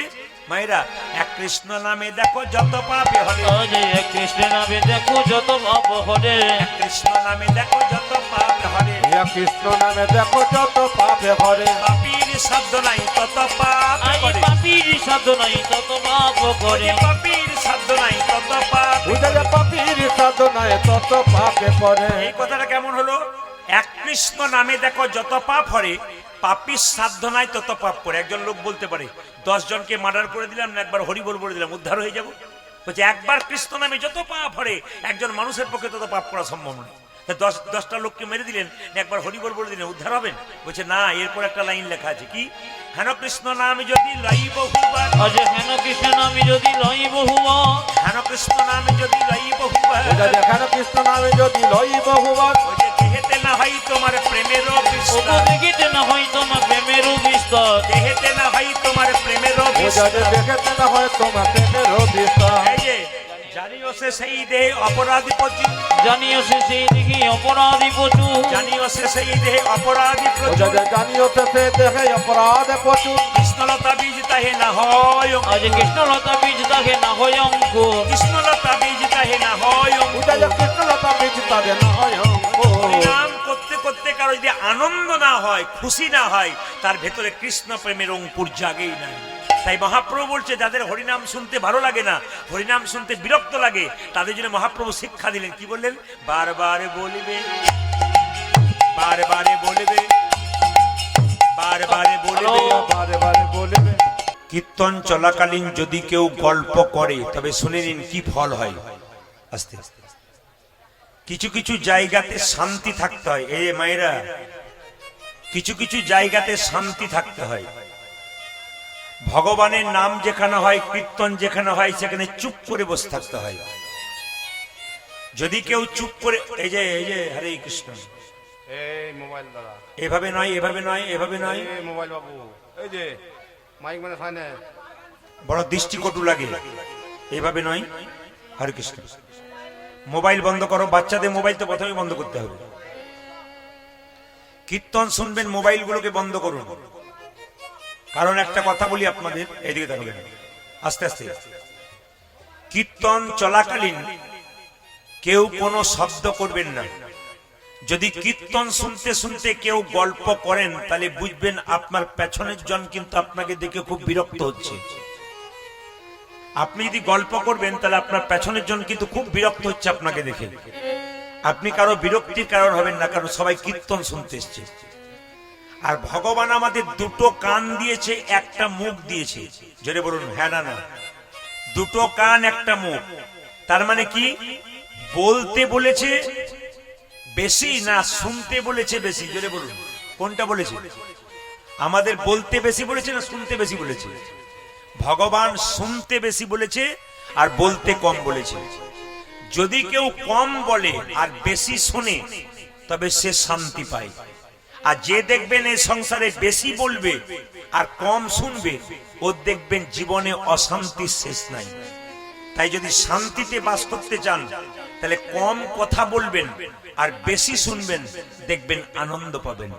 মায়েরা এক কৃষ্ণ নামে দেখো যত পাপে হরে আজ এক কৃষ্ণ নামে দেখো যত পাপ হরে এক কৃষ্ণ নামে দেখো যত পাপে হরে কৃষ্ণ নামে দেখো যত পাপে হরে পাপীর শব্দ নাই তত পাপ আই করে পাপীর সাধু নাই তত পাপ করে পাপীর শব্দ নাই তত পাপ উজালে পাপির সাধনায় তত পাপে পড়ে এই কথাটা কেমন হলো এক কৃষ্ণ নামে দেখো যত পাপ হরে পাপীর সাধ্য নাই তত পাপ করে একজন লোক বলতে পারে 10 জনকে মার্ডার করে দিলাম না একবার হরি বল বলে দিলাম উদ্ধার হয়ে যাব বলছে একবার কৃষ্ণ নামে যত পাপ হরে একজন মানুষের পক্ষে তত পাপ করা সম্ভব নয় তা 10টা লোককে মেরে দিলেন একবার হরি বল বলে দিলেন উদ্ধার হবেন বলছে না এরপর একটা লাইন লেখা আছে কি হেন কৃষ্ণ নাম যদি লই বহুবার আজ হেন কৃষ্ণ নামে যদি লই বহুবার হেন কৃষ্ণ নামে যদি লই বহুবার উজালে হেন কৃষ্ণ নামে যদি লই বহুবার ওই যে দেহেতে না হয় তোমার প্রেমেরও ওগো বিস্তার দেখিতে না হয় তোমার প্রেমের বিস্তার দেহেতে না হয় তোমার প্রেমেরও উজালে বিস্তার দেখেতে না হয় তোমার প্রেমের বিস্তার এই যে জানিও সে সেই দেহে অপরাধী প্রচুর জানিও সে সেই দেখি অপরাধী প্রচুর জানিও সে সেই দেহে অপরাধী প্রচুর উজালে জানিও সে দেখে অপরাধ প্রচুর কৃষ্ণলতা বীজ তাহে না হয় আজ কৃষ্ণলতা বীজ তাকে না হয় অঙ্কুর কৃষ্ণলতা বীজ তাহে না হয় উজালে কৃষ্ণলতা বীজ তারে না হয় নাম করতে করতে কারো যদি আনন্দ না হয় খুশি না হয় তার ভেতরে কৃষ্ণ প্রেমের অঙ্কুর জাগেই নাই তাই মহাপ্রভু বলছে যাদের হরিনাম শুনতে ভালো লাগে না, হরিনাম শুনতে বিরক্ত লাগে, তাদের জন্য মহাপ্রভু শিক্ষা দিলেন। কি বললেন? বারবার বলিবে, বারবারে বলিবে, বারবারে বলিবে। বারে বারে বলবে। কীর্তন চলাকালীন যদি কেউ গল্প করে তবে শুনে নিন কি ফল হয়। আস্তে আস্তে কিছু কিছু জায়গাতে শান্তি থাকতে হয়। এই মায়েরা, কিছু কিছু জায়গাতে শান্তি থাকতে হয়। ভগবানের নাম যেখানে হয়, কীর্তন যেখানে হয়, সেখানে চুপ করে বসে থাকতে হয়। যদি কেউ চুপ করে, এই যে হরে কৃষ্ণ, এই মোবাইল দাদা, এভাবে নয়, এভাবে নয়, এভাবে নয়, এই মোবাইল বাবু, এই যে মাইক মানে সামনে, বড় দৃষ্টিকটু লাগে। এইভাবে নয়। হরে কৃষ্ণ। মোবাইল বন্ধ করো। বাচ্চাদের মোবাইল তো প্রথমে বন্ধ করতে হবে। কীর্তন শুনবেন, মোবাইলগুলোকে বন্ধ করুন। কারণ একটা কথা বলি আপনাদের, এইদিকে থাকবেন আস্তে আস্তে। কীর্তন চলাকালীন কেউ কোনো শব্দ করবেন না। যদি কীর্তন শুনতে শুনতে কেউ গল্প করেন তাহলে বুঝবেন আপনার পেছনের জন কিন্তু আপনাকে দেখে খুব বিরক্ত হচ্ছে। আপনি যদি গল্প করবেন তাহলে আপনার পেছনের জন কিন্তু খুব বিরক্ত হচ্ছে আপনাকে দেখে। আপনি কারো বিরক্তির কারণ হবেন না, কারণ সবাই কীর্তন শুনতে এসছে। আর ভগবান আমাদের দুটো কান দিয়েছে, একটা মুখ দিয়েছে। জোরে বলুন হ্যাঁ না না। দুটো কান, একটা মুখ, তার মানে কি? বলতে বলেছে বেশি না শুনতে বলেছে বেশি? জোরে বলুন কোনটা বলেছে? আমাদের বলতে বেশি বলেছে না শুনতে বেশি বলেছে? ভগবান শুনতে বেশি বলেছে আর বলতে কম বলেছে। যদি কেউ কম বলে আর বেশি শোনে তবে সে শান্তি পায়। আর যে দেখবেন এই সংসারে বেশি বলবে আর কম শুনবে, ও দেখবেন জীবনে অশান্তির শেষ নাই। তাই যদি শান্তিতে বাস করতে চান তাহলে কম কথা বলবেন আর বেশি শুনবেন, দেখবেন আনন্দ পাবেন।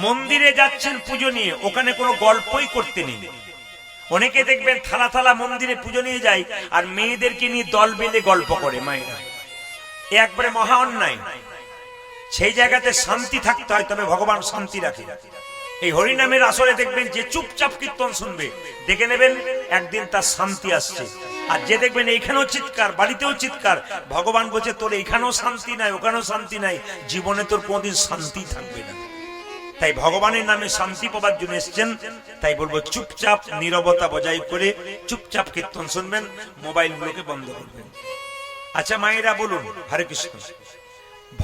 মন্দিরে যাচ্ছেন পুজো নিয়ে, ওখানে কোনো গল্পই করতে নেই। অনেকে দেখবেন থালা থালা মন্দিরে পুজো নিয়ে যায় আর মেয়েদেরকে নিয়ে দল বেঁধে গল্প করে মায়েরা। একবারে মহা অন্যায়। সেই জায়গাতে শান্তি থাকতে হয়, তবে ভগবান শান্তি রাখে। এই হরিনামের আসরে দেখবেন যে চুপচাপ কীর্তন শুনবে, দেখে নেবেন একদিন তার শান্তি আসছে। আর যে দেখবেন এইখানেও চিৎকার, বাড়িতেও চিৎকার, ভগবান বলছে তোর এখানেও শান্তি নাই, ওখানেও শান্তি নাই, জীবনে তোর কোনদিন শান্তি থাকবে না। তাই ভগবানের নামে শান্তি পাবার জন্য এসছেন। তাই বলবো চুপচাপ নীরবতা বজায় করে চুপচাপ কীর্তন শুনবেন, মোবাইলগুলোকে বন্ধ করবেন। আচ্ছা মায়েরা বলুন, হরে কৃষ্ণ,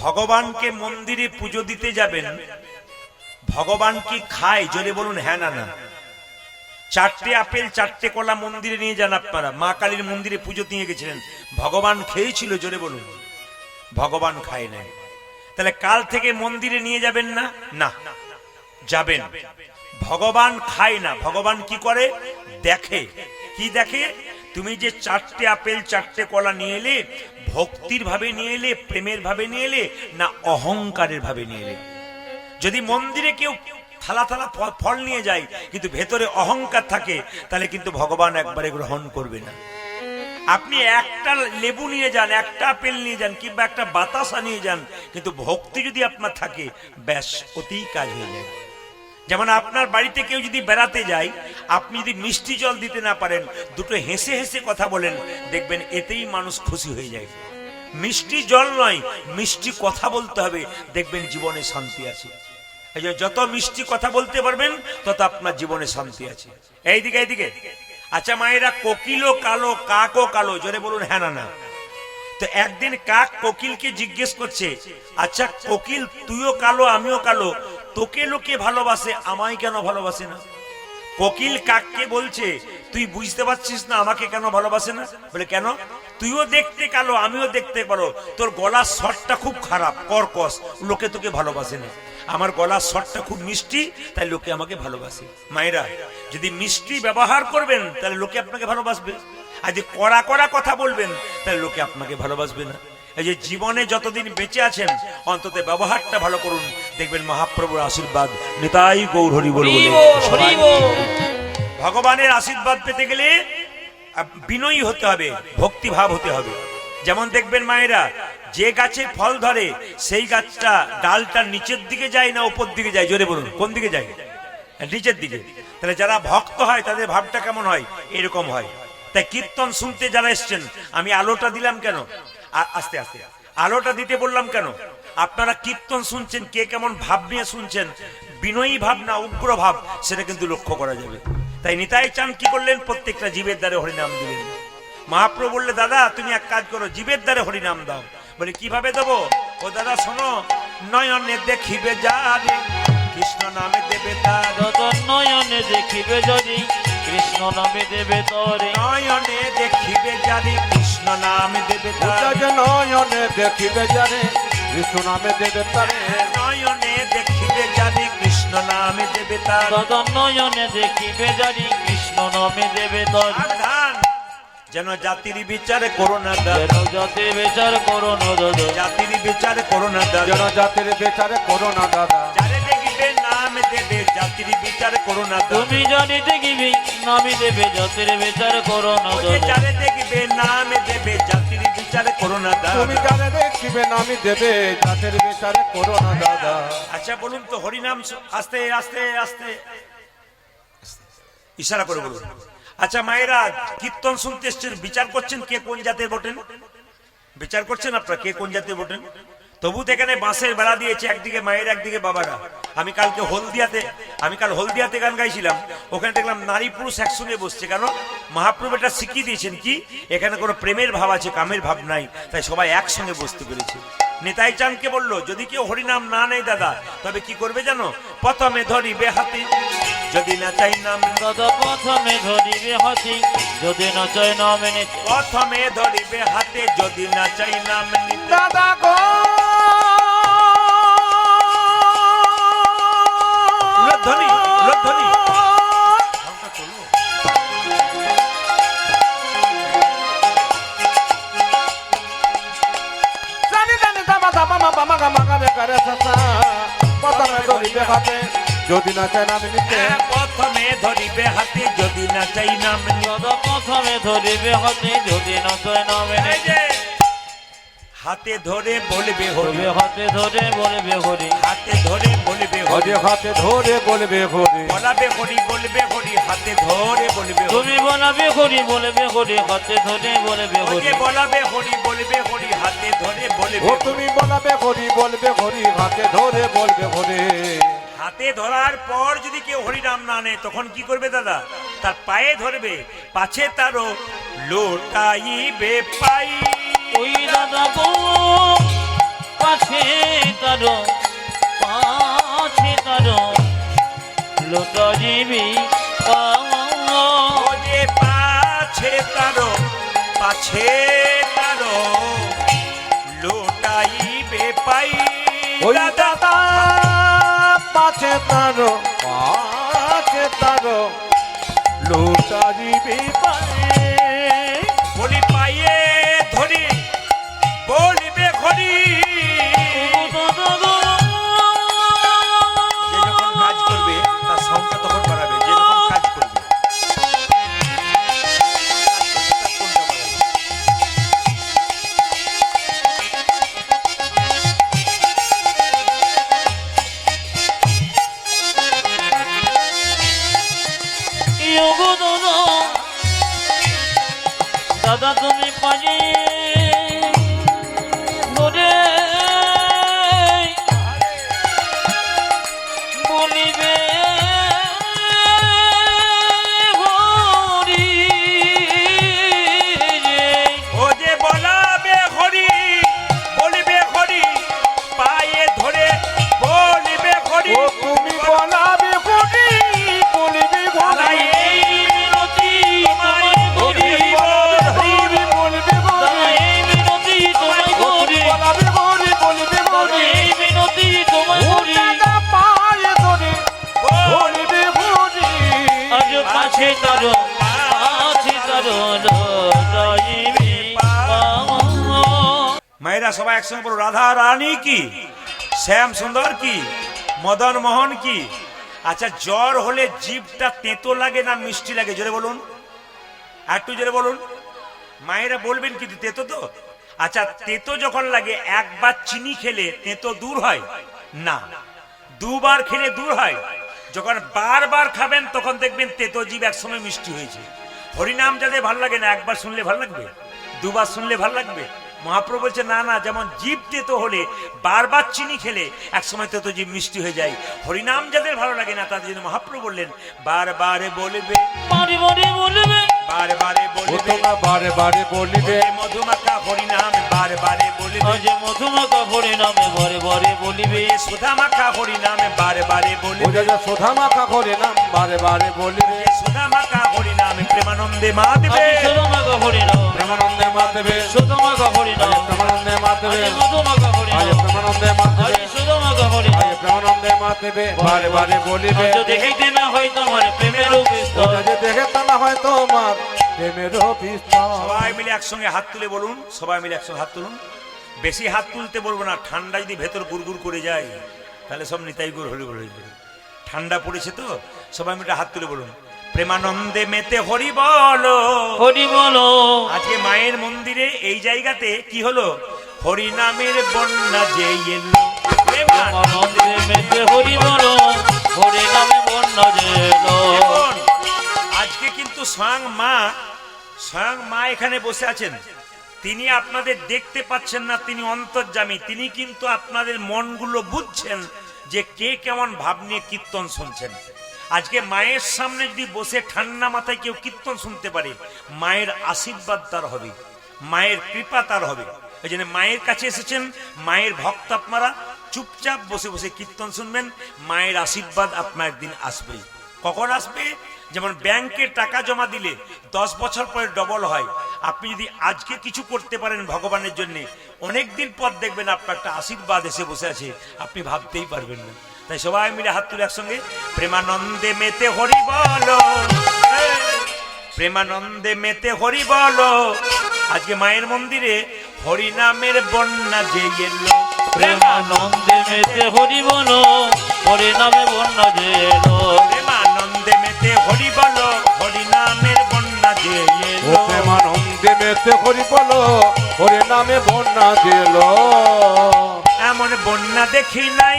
ভগবানকে মন্দিরে পুজো দিতে যাবেন, ভগবান কি খায়? জোরে বলুন হ্যাঁ না না। 4টে আপেল 4টে কলা মন্দিরে নিয়ে যান আপনারা। মা কালীর মন্দিরে পুজো দিয়ে গেছিলেন, ভগবান খেয়েছিল? জোরে বলুন। ভগবান খায় নাই। তাহলে কাল থেকে মন্দিরে নিয়ে যাবেন না? না, যাবেন। ভগবান খায় না, ভগবান কি করে? দেখে। কি দেখে? তুমি যে 4টে আপেল 4টে কলা নিয়ে এলে, ভক্তির ভাবে নিয়ে এলে, প্রেমের ভাবে নিয়ে এলে না অহংকারের ভাবে নিয়ে এলে? যদি মন্দিরে কেউ থালা থালা ফল নিয়ে যায় কিন্তু ভেতরে অহংকার থাকে, তাহলে কিন্তু ভগবান একবারে গ্রহণ করবে না। আপনি একটা লেবু নিয়ে যান, একটা আপেল নিয়ে যান, কিংবা একটা বাতাসা নিয়ে যান, কিন্তু ভক্তি যদি আপনার থাকে, ব্যাস অতি কাজ হয়ে যায়। যেমন আপনার বাড়িতে কেউ যদি বেড়াতে যায়, আপনি যদি মিষ্টি জল দিতে না পারেন, দুটো হেসে হেসে কথা বলেন, দেখবেন এতেই মানুষ খুশি হয়ে যায়। মিষ্টি জল নয়, মিষ্টি কথা বলতে হবে, দেখবেন জীবনে শান্তি আছে। এই যে যত মিষ্টি কথা বলতে পারবেন তত আপনার জীবনে শান্তি আছে। এইদিকে এইদিকে। আচ্ছা মায়েরা, কোকিলও কালো, কাকও কালো? জোরে বলুন হ্যাঁ না না। তো একদিন কাক কোকিলকে জিজ্ঞেস করছে, আচ্ছা কোকিল, তুইও কালো আমিও কালো, তোকে লোকে ভালোবাসে, আমায় কেন ভালোবাসে না? কোকিল কাককে বলছে, তুই বুঝতে পারছিস না আমাকে কেন ভালোবাসে না? বলে কেন? তুইও দেখতে কালো আমিও দেখতে কালো, তোর গলার স্বরটা খুব খারাপ, কর্কশ, লোকে তোকে ভালোবাসে না। আমার গলার স্বরটা খুব মিষ্টি, তাই লোকে আমাকে ভালোবাসে। মায়েরা, যদি মিষ্টি ব্যবহার করবেন তাহলে লোকে আপনাকে ভালোবাসবে, আর যদি কড়া কড়া কথা বলবেন তাহলে লোকে আপনাকে ভালোবাসবে না। এই যে জীবনে যতদিন বেঁচে আছেন অন্তত ব্যবহারটা ভালো করুন, দেখবেন মহাপ্রভুর আশীর্বাদ। নিতাই গৌর হরি বল বলে। ভগবানের আশীর্বাদ পেতে গেলে বিনয়ী হতে হবে, ভক্তিভাব হতে হবে। যেমন দেখবেন মায়েরা, যে গাছে ফল ধরে সেই গাছটা ডালটা নিচের দিকে যায় না উপর দিকে যায়? জোরে বলুন কোন দিকে যায়? নিচের দিকে। তাহলে যারা ভক্ত হয় তাদের ভাবটা কেমন হয়? এরকম হয়। তাই কীর্তন শুনতে যারা এসছেন, আমি আলোটা দিলাম কেন? আস্তে আস্তে আলোটা দিতে বললাম কেন? আপনারা কীর্তন শুনছেন, কে কেমন ভাব নিয়ে শুনছেন, বিনয়ী ভাব না উগ্র ভাব, সেটা কিন্তু লক্ষ্য করা যাবে। তাই নিতাই চাঁদ কি করলেন? প্রত্যেকটা জীবের দ্বারে হরিনাম দিলেন। মহাপ্রভু বললে, দাদা তুমি এক কাজ করো, জীবের দ্বারে হরিনাম দাও। বলে কিভাবে দেবো? ও দাদা শোনো, নয়নে দেখিবে যারে কৃষ্ণ নামে দেবে তার, নয়নে দেখিবে যদি কৃষ্ণ নামে দেবে তরে, নয়নে দেখিবে যারে কৃষ্ণ নামে দেবে তার, নয়নে দেখিবে যারে কৃষ্ণ নামে দেবে তারে, নয়নে দেখিবে যারে কৃষ্ণ নামে দেবে তার, নয়নে দেখিবে যদি কৃষ্ণ নামে দেবে তরে। সাবধান যেন জাতির বিচার করো না দাদা, যেন জাতির বিচার করো না দাদা, জাতির বিচার করো না দাদা, যেন জাতির বিচারে করো না দাদা, যারে দেখিবে নাম দেবে জাতির বিচার করো না দাদা, তুমি জানি দেখিবি নামে দেবে জাতির বিচার করো না ওই যে দাদা, যারে দেখবে নাম দেবে জাতির বিচার করো না তুমি দাদা। যারে দেখিবে নামি দেবে জাতির বিচারে করো না দাদা। আচ্ছা বলুন তো, হরিনাম আস্তে আস্তে আস্তে ইশারা করে বলুন। আচ্ছা মায়েরা, কীর্তন শুনতে এসছেন, বিচার করছেন কে কোন জাতের বটেন? বিচার করছেন আপনারা কে কোন জাতের বটেন? তবু তো এখানে বাঁশের বেড়া দিয়েছে, একদিকে মায়ের একদিকে বাবারা। আমি কাল হলদিয়াতে গান গাইছিলাম, ওখানে দেখলাম নারী পুরুষ একসঙ্গে বসছে। কেন? মহাপ্রভু এটা শিখিয়ে দিয়েছেন কি, এখানে কোনো প্রেমের ভাব আছে, কামের ভাব নাই, তাই সবাই একসঙ্গে বসতে পেরেছে। নিতাই চাঁদকে বললো, যদি কেউ হরিনাম না নেয় দাদা, তবে কি করবে জানো? প্রথমে ধরিবে হাতে, যদি না চাই নাম, দাদা প্রথমে ধরিবে হাতি যদি না চাই নামে নিতে, প্রথমে ধরিবে হাতে, যদি না চাই নাম নিতে। দাদা গো উলধ্বনি, উলধ্বনি। জানি জানি দামা দামা মা বামা গামা গারে গারে সাসা, প্রথমে ধরিবে হাতে যদি না চায় নামি নিতে, প্রথমে ধরিবে হাতে, যদি না চাই নাম নিতে। দাদা প্রথমে ধরিবে হাতি যদি না চাই নামে এই নিতে, যে, হাতে ধরে বলবে হরি, তবে হাতে ধরে বলবে হরি, হাতে ধরে বলবে হরি, হরে হাতে ধরে বলবে হরে, বলাবে হরি, বলবে হরি, হাতে ধরে বলবে হরি। তুমি বলাবে হরি বলবে হরি হাতে ধরে বলবে ওই হরি, যে বলাবে হরি, বলবে হরি, হাতে ধরে বলবে ও হরি। তুমি বলাবে হরি বলবে হরি হাতে ধরে বলবে হরে, হাতে ধরার পর যদি কেউ হরিনাম না নেয়, তখন কি করবে দাদা? তার পায়ে ধরবে, পাছে তারও লোটাইবে পাই। ওই দাদা গো পাছে তারো লোটা জীবি ও যে পাছে তারও লোটাইবে পাই। ওই দাদা দাদা পাছে তারো লোটা দিবি পায়ে, বলি পায়ে ধরি বলিবে ঘড়ি। যে যখন কাজ করবে তার সাউন্ডটা তখন বাড়াবে, যে যখন কাজ করবে। দাদা তুমি পারি ধরে বলিবে হরি, ও যে বলাবে হরি বলিবে হরি, পায়ে ধরে বলিবে হরি। ও তুমি বলাবে হরি বলিবে দাদা হরি, এই মিনতি তোমায় করিব, হরি বলবে দাদা হরি, এই মিনতি তোমায় ও করি, তুমি বলাবে হরি বলবে দাদা হরি, এই মিনতি তোমায় ও করি, দাদা পায়ে ধরে বলবে হরি, আজ পাছে তারো লোটা জীবি মায়েরা সবাই একসঙ্গে বলো, রাধা রানী কি, শ্যাম সুন্দর কি, মদন মোহন কি। আচ্ছা জ্বর হলে জিভটা তেতো লাগে না মিষ্টি লাগে? জোরে বলুন, একটু জোরে বলুন। মায়েরা বলবেন কিন্তু তেতো তো। আচ্ছা তেতো যখন লাগে, একবার চিনি খেলে তেতো দূর হয় না, দুবার খেলে দূর হয়। যখন বারবার খাবেন তখন দেখবেন তেতো জীব একসময় মিষ্টি হয়েছে। হরিনাম যাদের ভালো লাগে না, একবার শুনলে ভালো লাগবে, দুবার শুনলে ভালো লাগবে। মহাপ্রভু বলছে না না, যেমন জীব তেতো হলে বারবার চিনি খেলে একসময় তেতো জীব মিষ্টি হয়ে যায়। হরিনাম যাদের ভালো লাগে না তাদের জন্য মহাপ্রভু বললেন বারবারে বলবে, বারে বারে বলবে, বারবারে ও বলবে, তোমরা বারে বারে বলিবে, মধুমাখা হরিনাম বারবারে বলবে, আজ মধুমাখা হরিনামে বারে বারে বলিবে, সুধামাখা হরিনাম বারবারে ও বলবে, যা সোধা মাখা করে নাম বারে বারে বলিবে, সুধামাখা হরিনাম প্রেমানন্দে মা দেবে, আজ সুধামাখা হরিনাম, প্রেমানন্দে মা দেবে, সুধামাখা হরিনাম, প্রেমানন্দে মা দেবে, আজ মধুমাখা আজ হরিনাম, প্রেমানন্দে মা আজ দেবে, সুধামাখা হরিনাম। আজ প্রেমানন্দে মা দেবে, বারে বারে বলিবে, আজ দেখিতে না হয় তোমার প্রেমের ও বিস্তার, যা দেখে তা না হয় তোমার প্রেমের বিস্তার। সবাই মিলে একসঙ্গে হাত তুলে বলুন, সবাই মিলে একসঙ্গে হাত তুলুন। বেশি হাত তুলতে বলবো না, ঠান্ডা যদি ভেতর গুড়গুড় করে যায় তাহলে সব নিতাই গুড় হলে হয়ে যাবে। ঠান্ডা পড়েছে তো সবাই মিলে হাত তুলে বলুন, প্রেমানন্দে মেতে হরি বলো। হরি বলো, আজকে মায়ের মন্দিরে এই জায়গাতে কি হলো, হরি নামের বন্যা যে এলো, আনন্দে মেতে হরি বলো, হরি নামে বন্যা যেন। দেখুন, আজকে কিন্তু স্বয়ং মা এখানে বসে আছেন। তিনি আপনাদের দেখতে পাচ্ছেন না, তিনি অন্তর্যামী। তিনি কিন্তু আপনাদের মনগুলো বুঝছেন যে কে কেমন ভাব নিয়ে কীর্তন শুনছেন। আজকে মায়ের সামনে যদি বসে ঠান্ডা মাথায় কেউ কীর্তন শুনতে পারে, মায়ের আশীর্বাদ তার হবে, মায়ের কৃপা তার হবে। এই জন্য মায়ের কাছে এসেছেন, মায়ের ভক্ত আপনারা চুপচাপ বসে বসে কীর্তন শুনবেন, মায়ের আশীর্বাদ আপনার একদিন আসবে। কখন আসবে? যেমন ব্যাংকে টাকা জমা দিলে 10 বছর পরে ডবল হয়। আপনি যদি আজকে কিছু করতে পারেন ভগবানের জন্য, অনেক দিন পর দেখবেন আপনার একটা আশীর্বাদ এসে বসে আছে, আপনি ভাবতেই পারবেন না। তাই সবাই মিলে হাত তুলে একসঙ্গে প্রেমানন্দে মেতে হরি বলো, প্রেমানন্দে মেতে হরি বলো। আজকে মায়ের মন্দিরে হরি নামের বন্যা যে এলো, প্রেমানন্দে মেতে হরি বলো, হরি নামে বন্যা যেন। প্রেমানন্দে মেতে হরি বলো, হরি নামের বন্যা যে ও এলো। প্রেমানন্দে মেতে হরি বলো, হরি নামে বন্যা দিল। এমন বন্যা দেখি নাই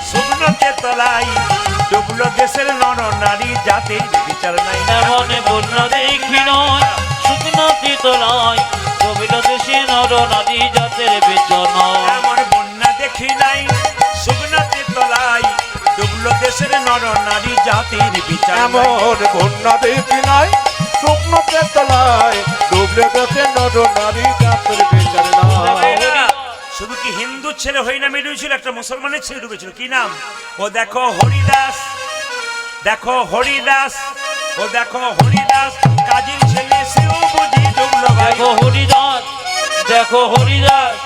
শুকনোতে তলাই, ডুবলো দেশের নর নারী জাতির বিচার নাই। এমন বন্যা দেখি নয় শুকনো তলায়, কবিল দেশে নর নারী জাতের বেচনা। এমন বন্যা দেখি নাই শুকনোতে তলাই, ডুবলো দেশের নর নারী জাতির বিচার নাই। এমন বন্যা দেখি নাই শুকনোতে তলায়, ডুবলে গেছে নর নারী জাতের বিচার নাই। এরা শুধু কি হিন্দু ছেলে হই নামে ডুবেছিল, একটা মুসলমানের ছেলে ডুবেছিল। কি নাম? ও দেখো হরিদাস, দেখো হরিদাস, ও দেখো হরিদাস, কাজীর ছেলে সেও বুঝি ডুবলো ভাই। দেখো হরিদাস, দেখো হরিদাস,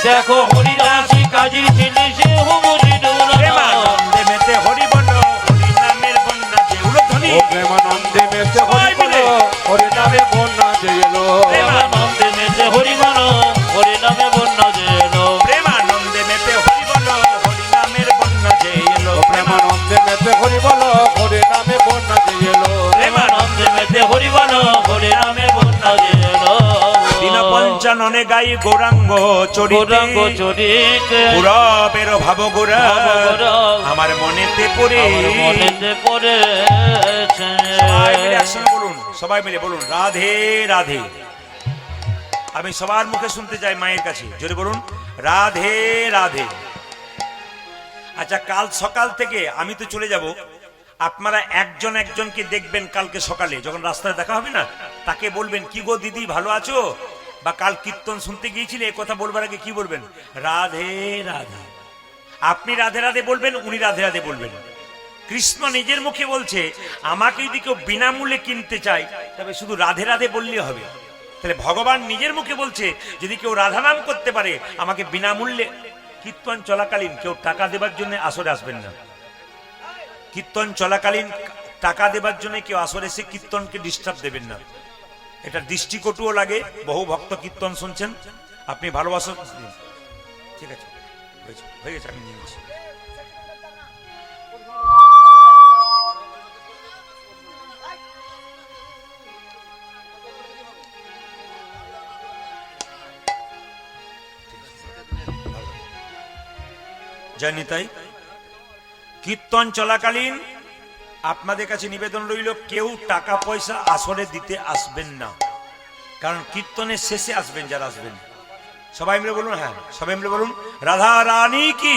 দেখো হরিদাস, কাজীর ছেলে সে হুমুরি ডোলা। প্রেমানন্দে মেতে হরি বলো, হরি নামের বন্যা যে উলধ্বনি। ও প্রেমানন্দে মেতে হরি বলো, হরি নামে বন্যা দিল। প্রেমানন্দে মেতে হরি বলো, হরি নামে বন্যা যেন। প্রেমানন্দে মেতে হরি বলো, হরি নামের বন্যা যে এলো। ও প্রেমানন্দে মেতে হরি বলো, হরি নামে বন্যা দিল। প্রেমানন্দে মেতে হরি বলো, হরি নামে বন্যা যেন। দিন পঞ্চাননে গাই গৌরাঙ্গ গৌরাঙ্গ চরিতে, চরিতে, গৌরবের ভাব গোরা গৌরব আমার মনেতে পড়ে। আমার মনেতে পড়েছে। সবাই মিলে একসঙ্গে বলুন, সবাই মিলে বলুন রাধে রাধে। আমি সবার মুখে শুনতে চাই মায়ের কাছে, জোরে বলুন রাধে রাধে। আচ্ছা, কাল সকাল থেকে আমি তো চলে যাব, আপনারা একজন একজনকে দেখবেন কালকে সকালে যখন রাস্তায় দেখা হবে না, তাকে বলবেন কি গো দিদি ভালো আছো, বা কাল কীর্তন শুনতে গিয়েছিলে, এ কথা বলবার আগে কি বলবেন? রাধে রাধে। আপনি রাধে রাধে বলবেন, উনি রাধে রাধে বলবেন। কৃষ্ণ নিজের মুখে বলছে, আমাকে যদি কেউ বিনামূল্যে কিনতে চায় তবে শুধু রাধে রাধে বললে হবে। তাহলে ভগবান নিজের মুখে বলছে, যদি কেউ রাধা নাম করতে পারে আমাকে বিনামূল্যে। কীর্তন চলাকালীন কেউ টাকা দেবার জন্য আসরে আসবেন না। কীর্তন চলাকালীন টাকা দেবার জন্য কেউ আসরে এসে কীর্তনকে ডিস্টার্ব দেবেন না। এটা দৃষ্টিকটুও লাগে। বহু ভক্ত কীর্তন শুনছেন, আপনি ভালোবাসা। ঠিক আছে, হয়ে গেছে, আমি নিয়ে নিচ্ছি। জয় নিতাই। কীর্তন চলাকালীন আপনাদের কাছে নিবেদন রইল, কেউ টাকা পয়সা আসরে দিতে আসবেন না, কারণ কীর্তনের শেষে আসবেন যারা আসবেন। সবাই মিলে বলুন, হ্যাঁ সবাই মিলে বলুন, রাধা রানী কি,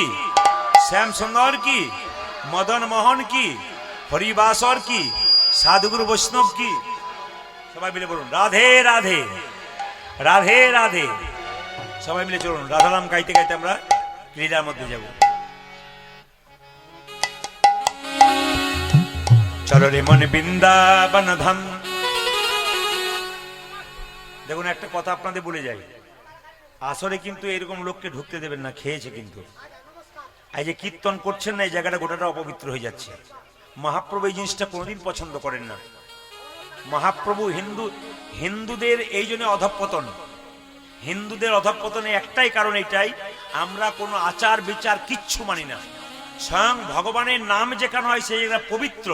শ্যাম সুন্দর কি, মদন মোহন কি, হরিবাসর কি, সাধুগুরু বৈষ্ণব কি। সবাই মিলে বলুন রাধে রাধে, রাধে রাধে। সবাই মিলে চলুন রাধারাম গাইতে গাইতে আমরা ক্রীড়ার মধ্যে যাব। চলো রে মন বৃন্দাবন ধাম। দেখুন একটা কথা আপনাদের বলে যাই, আসলে কিন্তু এরকম লোককে ঢুকতে দেবেন না, খেয়েছে কিন্তু। এই যে কীর্তন করছেন না, এই জায়গাটা গোটাটা অপবিত্র হয়ে যাচ্ছে। মহাপ্রভু এই জিনিসটা কোনোদিন পছন্দ করেন না। মহাপ্রভু হিন্দুদের এই জন্য অধঃপতন, হিন্দুদের অধঃপতনে একটাই কারণ, এটাই আমরা কোনো আচার বিচার কিচ্ছু মানি না। স্বয়ং ভগবানের নাম যেখানে হয় সেই জায়গা পবিত্র,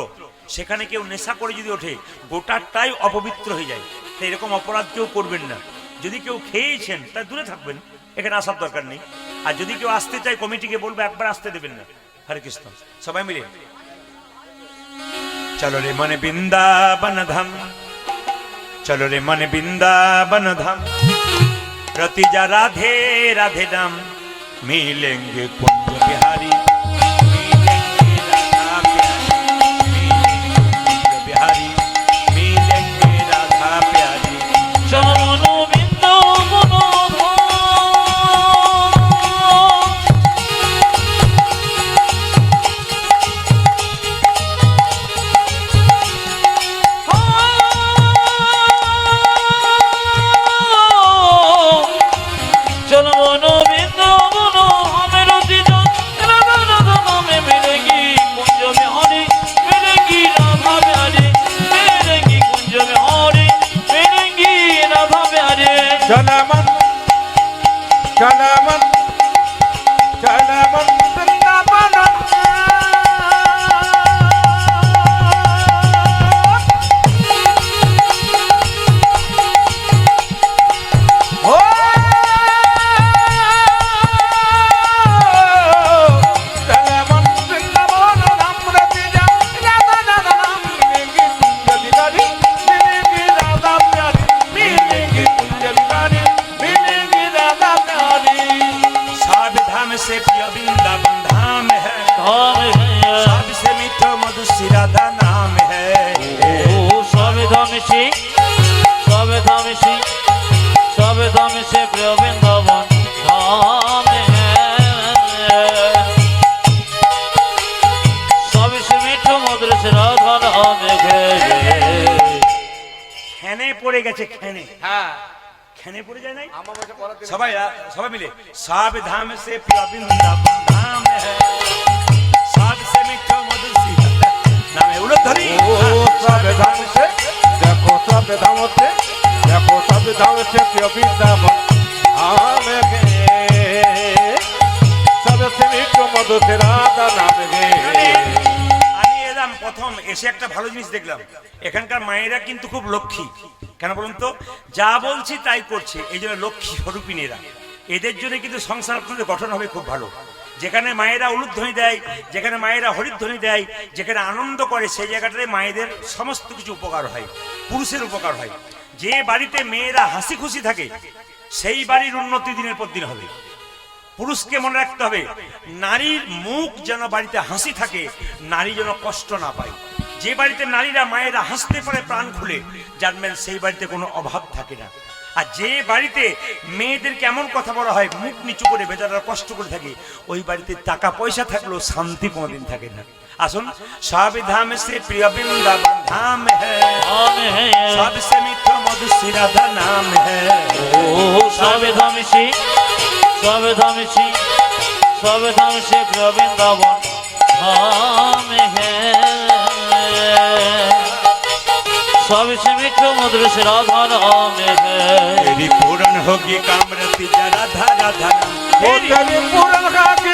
সেখানে কেউ নেশা করে যদি ওঠে গোটাটাই অপবিত্র হয়ে যায়। তাই এরকম অপরাধ কেউ করবেন না। যদি কেউ খেয়েছেন তা দূরে থাকবেন, এখানে আসার দরকার নেই। আর যদি কেউ আসতে চায় কমিটিকে বলবো একবার আসতে দেবেন না। হরে কৃষ্ণ। সবাই মিলে চলো রে মনে বৃন্দাবন ধাম, চলো রে মনে বৃন্দাবন ধাম, रतिजा राधे राधे नाम, मिलेंगे कुंज बिहारी, मिलेंगे राधा प्यारी, मिलेंगे कुंज बिहारी, मिलेंगे राधा प्यारी। চরণ বৃন্দাবন चलमन चलमन चलमन वृंदावन हो चलमन वृंदावन अमृतिजा राधा राधा नाम मिलेंगी कुंज बिहारी, मिलेंगी राधा प्यारी, मिलेंगी कुंज बिहारी, मिलेंगी राधा प्यारी। सावधान से प्रिय वृंदावन धाम है, धाम है, सबसे मीठा मधुर राधा नाम है। সবে ধামে সে প্রিয় বৃন্দাবন ধাম সবসে মিঠো মধুর সে রাধা নাম হে। খেনে পড়ে গেছে, খেনে, হ্যাঁ খেনে পড়ে যায় নাই। আমার কাছে পড়া দিন। সবাই সবাই মিলে সাবধান से प्रिय वृंदावन धाम है, सबसे मीठा मधुर नाम है। उलट धरी ओ सावधान से देखो, सावधान से देखो, सावधान से प्रिय वृंदावन धाम गे, सबसे मीठो मधुर से राधा नाम गे। আমি এলাম প্রথম এসে একটা ভালো জিনিস দেখলাম, এখানকার মায়েরা কিন্তু খুব লক্ষ্মী। কেন বলুন তো, যা বলছি তাই করছে, এই জন্য লক্ষ্মী স্বরূপিনীরা। এদের জন্য কিন্তু সংসার আপনাদের গঠন হবে খুব ভালো। যেখানে মায়েরা উলুধ্বনি দেয়, যেখানে মায়েরা হরিধ্বনি দেয়, যেখানে আনন্দ করে, সেই জায়গাটাতে মায়েদের সমস্ত কিছু উপকার হয়, পুরুষের উপকার হয়। যে বাড়িতে মেয়েরা হাসি খুশি থাকে সেই বাড়ির উন্নতি দিনের পর দিন হবে। পুরুষকে মনে রাখতে হবে, নারীর মুখ যেন বাড়িতে হাসি থাকে, নারী যেন কষ্ট না পায়। যে বাড়িতে নারীরা মায়েরা হাসতে পারে প্রাণ খুলে, জানবেন সেই বাড়িতে কোনো অভাব থাকে না। আর যে বাড়িতে মেয়েদেরকে এমন কথা বলা হয় মুখ নিচু করে, বেচারা কষ্ট করে থাকে, ওই বাড়িতে টাকা পয়সা থাকলেও শান্তি কোনোদিন থাকে না। আসুন, সাবধান से प्रिय वृंदावन धाम है, सबसे मीठा मधुर राधा नाम है। সবে ধামে সে প্রিয় বৃন্দাবন ধাম হে सबसे मीठो मधुर से राधा नाम है। तेरी पूर्ण होगी कामरती राधा राधा नाम, ओ तेरी पूर्ण होगी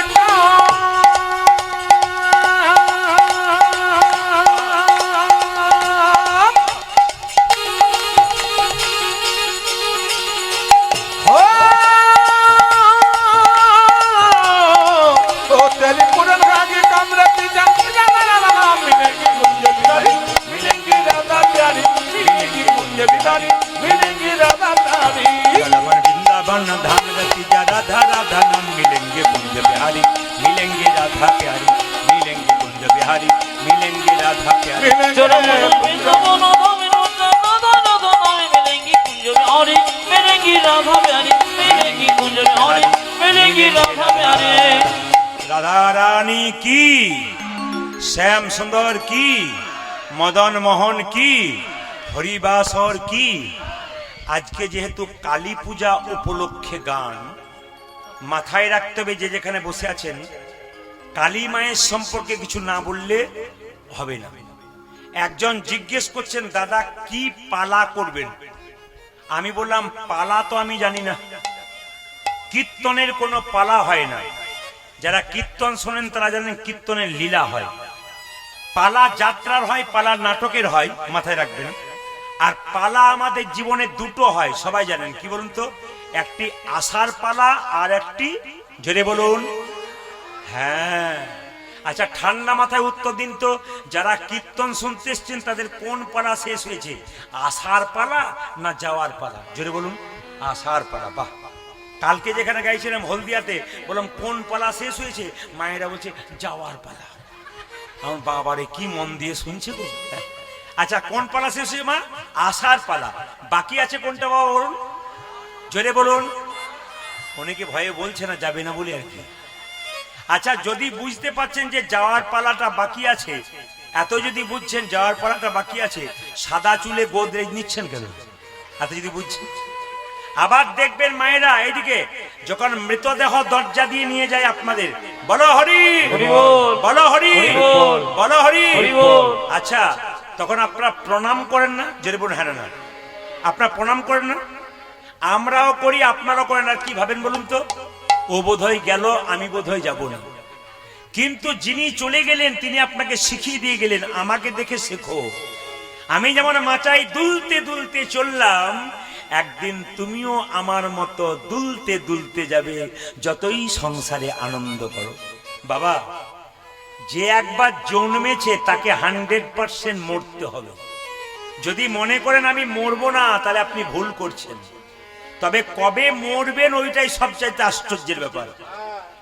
राधा नारी कलवन वृंदावन धाम रति जा राधा राधा नाम मिलेंगे कुंज बिहारी मिलेंगे राधा प्यारी मिलेंगे कुंज बिहारी मिलेंगे राधा प्यारी चलो वृंदावन धाम राधा राधा नाम मिलेंगी कुंज बिहारी मिलेंगी राधा प्यारी मिलेंगी कुंज बिहारी मिलेंगी राधा प्यारी। राधा रानी की, श्याम सुंदर की, मदन मोहन की, হরিবাসর কি। আজকে যেহেতু কালী পূজা উপলক্ষে গান, মাথায় রাখতে হবে যে যেখানে বসে আছেন কালী মায়ের সম্পর্কে কিছু না বললে হবে না। একজন জিজ্ঞেস করছেন দাদা কি পালা করবেন, আমি বললাম পালা তো আমি জানি না, কীর্তনের কোনো পালা হয় না। যারা কীর্তন শোনেন তারা জানেন কীর্তনের লীলা হয়, পালা যাত্রার হয়, পালা নাটকের হয়, মাথায় রাখবেন। আর পালা আমাদের জীবনে দুটো হয়, সবাই জানেন, কি বলুন তো, একটি আষাঢ় পালা আর একটি, জোরে বলুন, হ্যাঁ। আচ্ছা ঠান্ডা মাথায় উত্তর দিন তো, যারা কীর্তন শুনতে এসছেন তাদের কোন পালা শেষ হয়েছে, আষাঢ় পালা না যাওয়ার পালা? জোরে বলুন, আষাঢ় পালা। বাহ, কালকে যেখানে গাইছিলাম হলদিয়াতে, বললাম কোন পালা শেষ হয়েছে, মায়েরা বলছে যাওয়ার পালা। আমার বাবারে কি মন দিয়ে শুনছে গো। আচ্ছা কোন পালা শেষ হয়েছে মা? আষাঢ় পালা। বাকি আছে কোনটা বাবা বলুন, জোরে বলুন। অনেকে ভয়ে বলছে না, যাবে না বলে আর কি। আচ্ছা যদি বুঝতে পারছেন যে যাওয়ার পালাটা বাকি আছে, এত যদি বুঝছেন যাওয়ার পালাটা বাকি আছে, সাদা চুলে গোদরেজ নিচ্ছেন কেন? এত যদি বুঝছেন, আবার দেখবেন মায়েরা এইদিকে যখন মৃতদেহ দরজা দিয়ে নিয়ে যায় আপনাদের, বলো হরি বলো হরি বলো হরি। আচ্ছা তখন আপনারা প্রণাম করেন না? যদি বলুন হ্যাঁ না, আপনারা প্রণাম করেন না? আমরাও করি, আপনারাও করেন। আর কি ভাবেন বলুন তো, ও বোধহয় গেল, আমি বোধহয় যাব না। কিন্তু যিনি চলে গেলেন তিনি আপনাকে শিখিয়ে দিয়ে গেলেন, আমাকে দেখে শেখো। আমি যেমন মাচায় দুলতে দুলতে চললাম, একদিন তুমিও আমার মতো দুলতে দুলতে যাবে, যতই সংসারে আনন্দ করো। বাবা, যে একবার জন্মেছে তাকে 100% মরতে হবে। যদি মনে করেন আমি মরবো না, তাহলে আপনি ভুল করছেন। তবে কবে মরবেন ওইটাই সবচাইতে আশ্চর্যের ব্যাপার।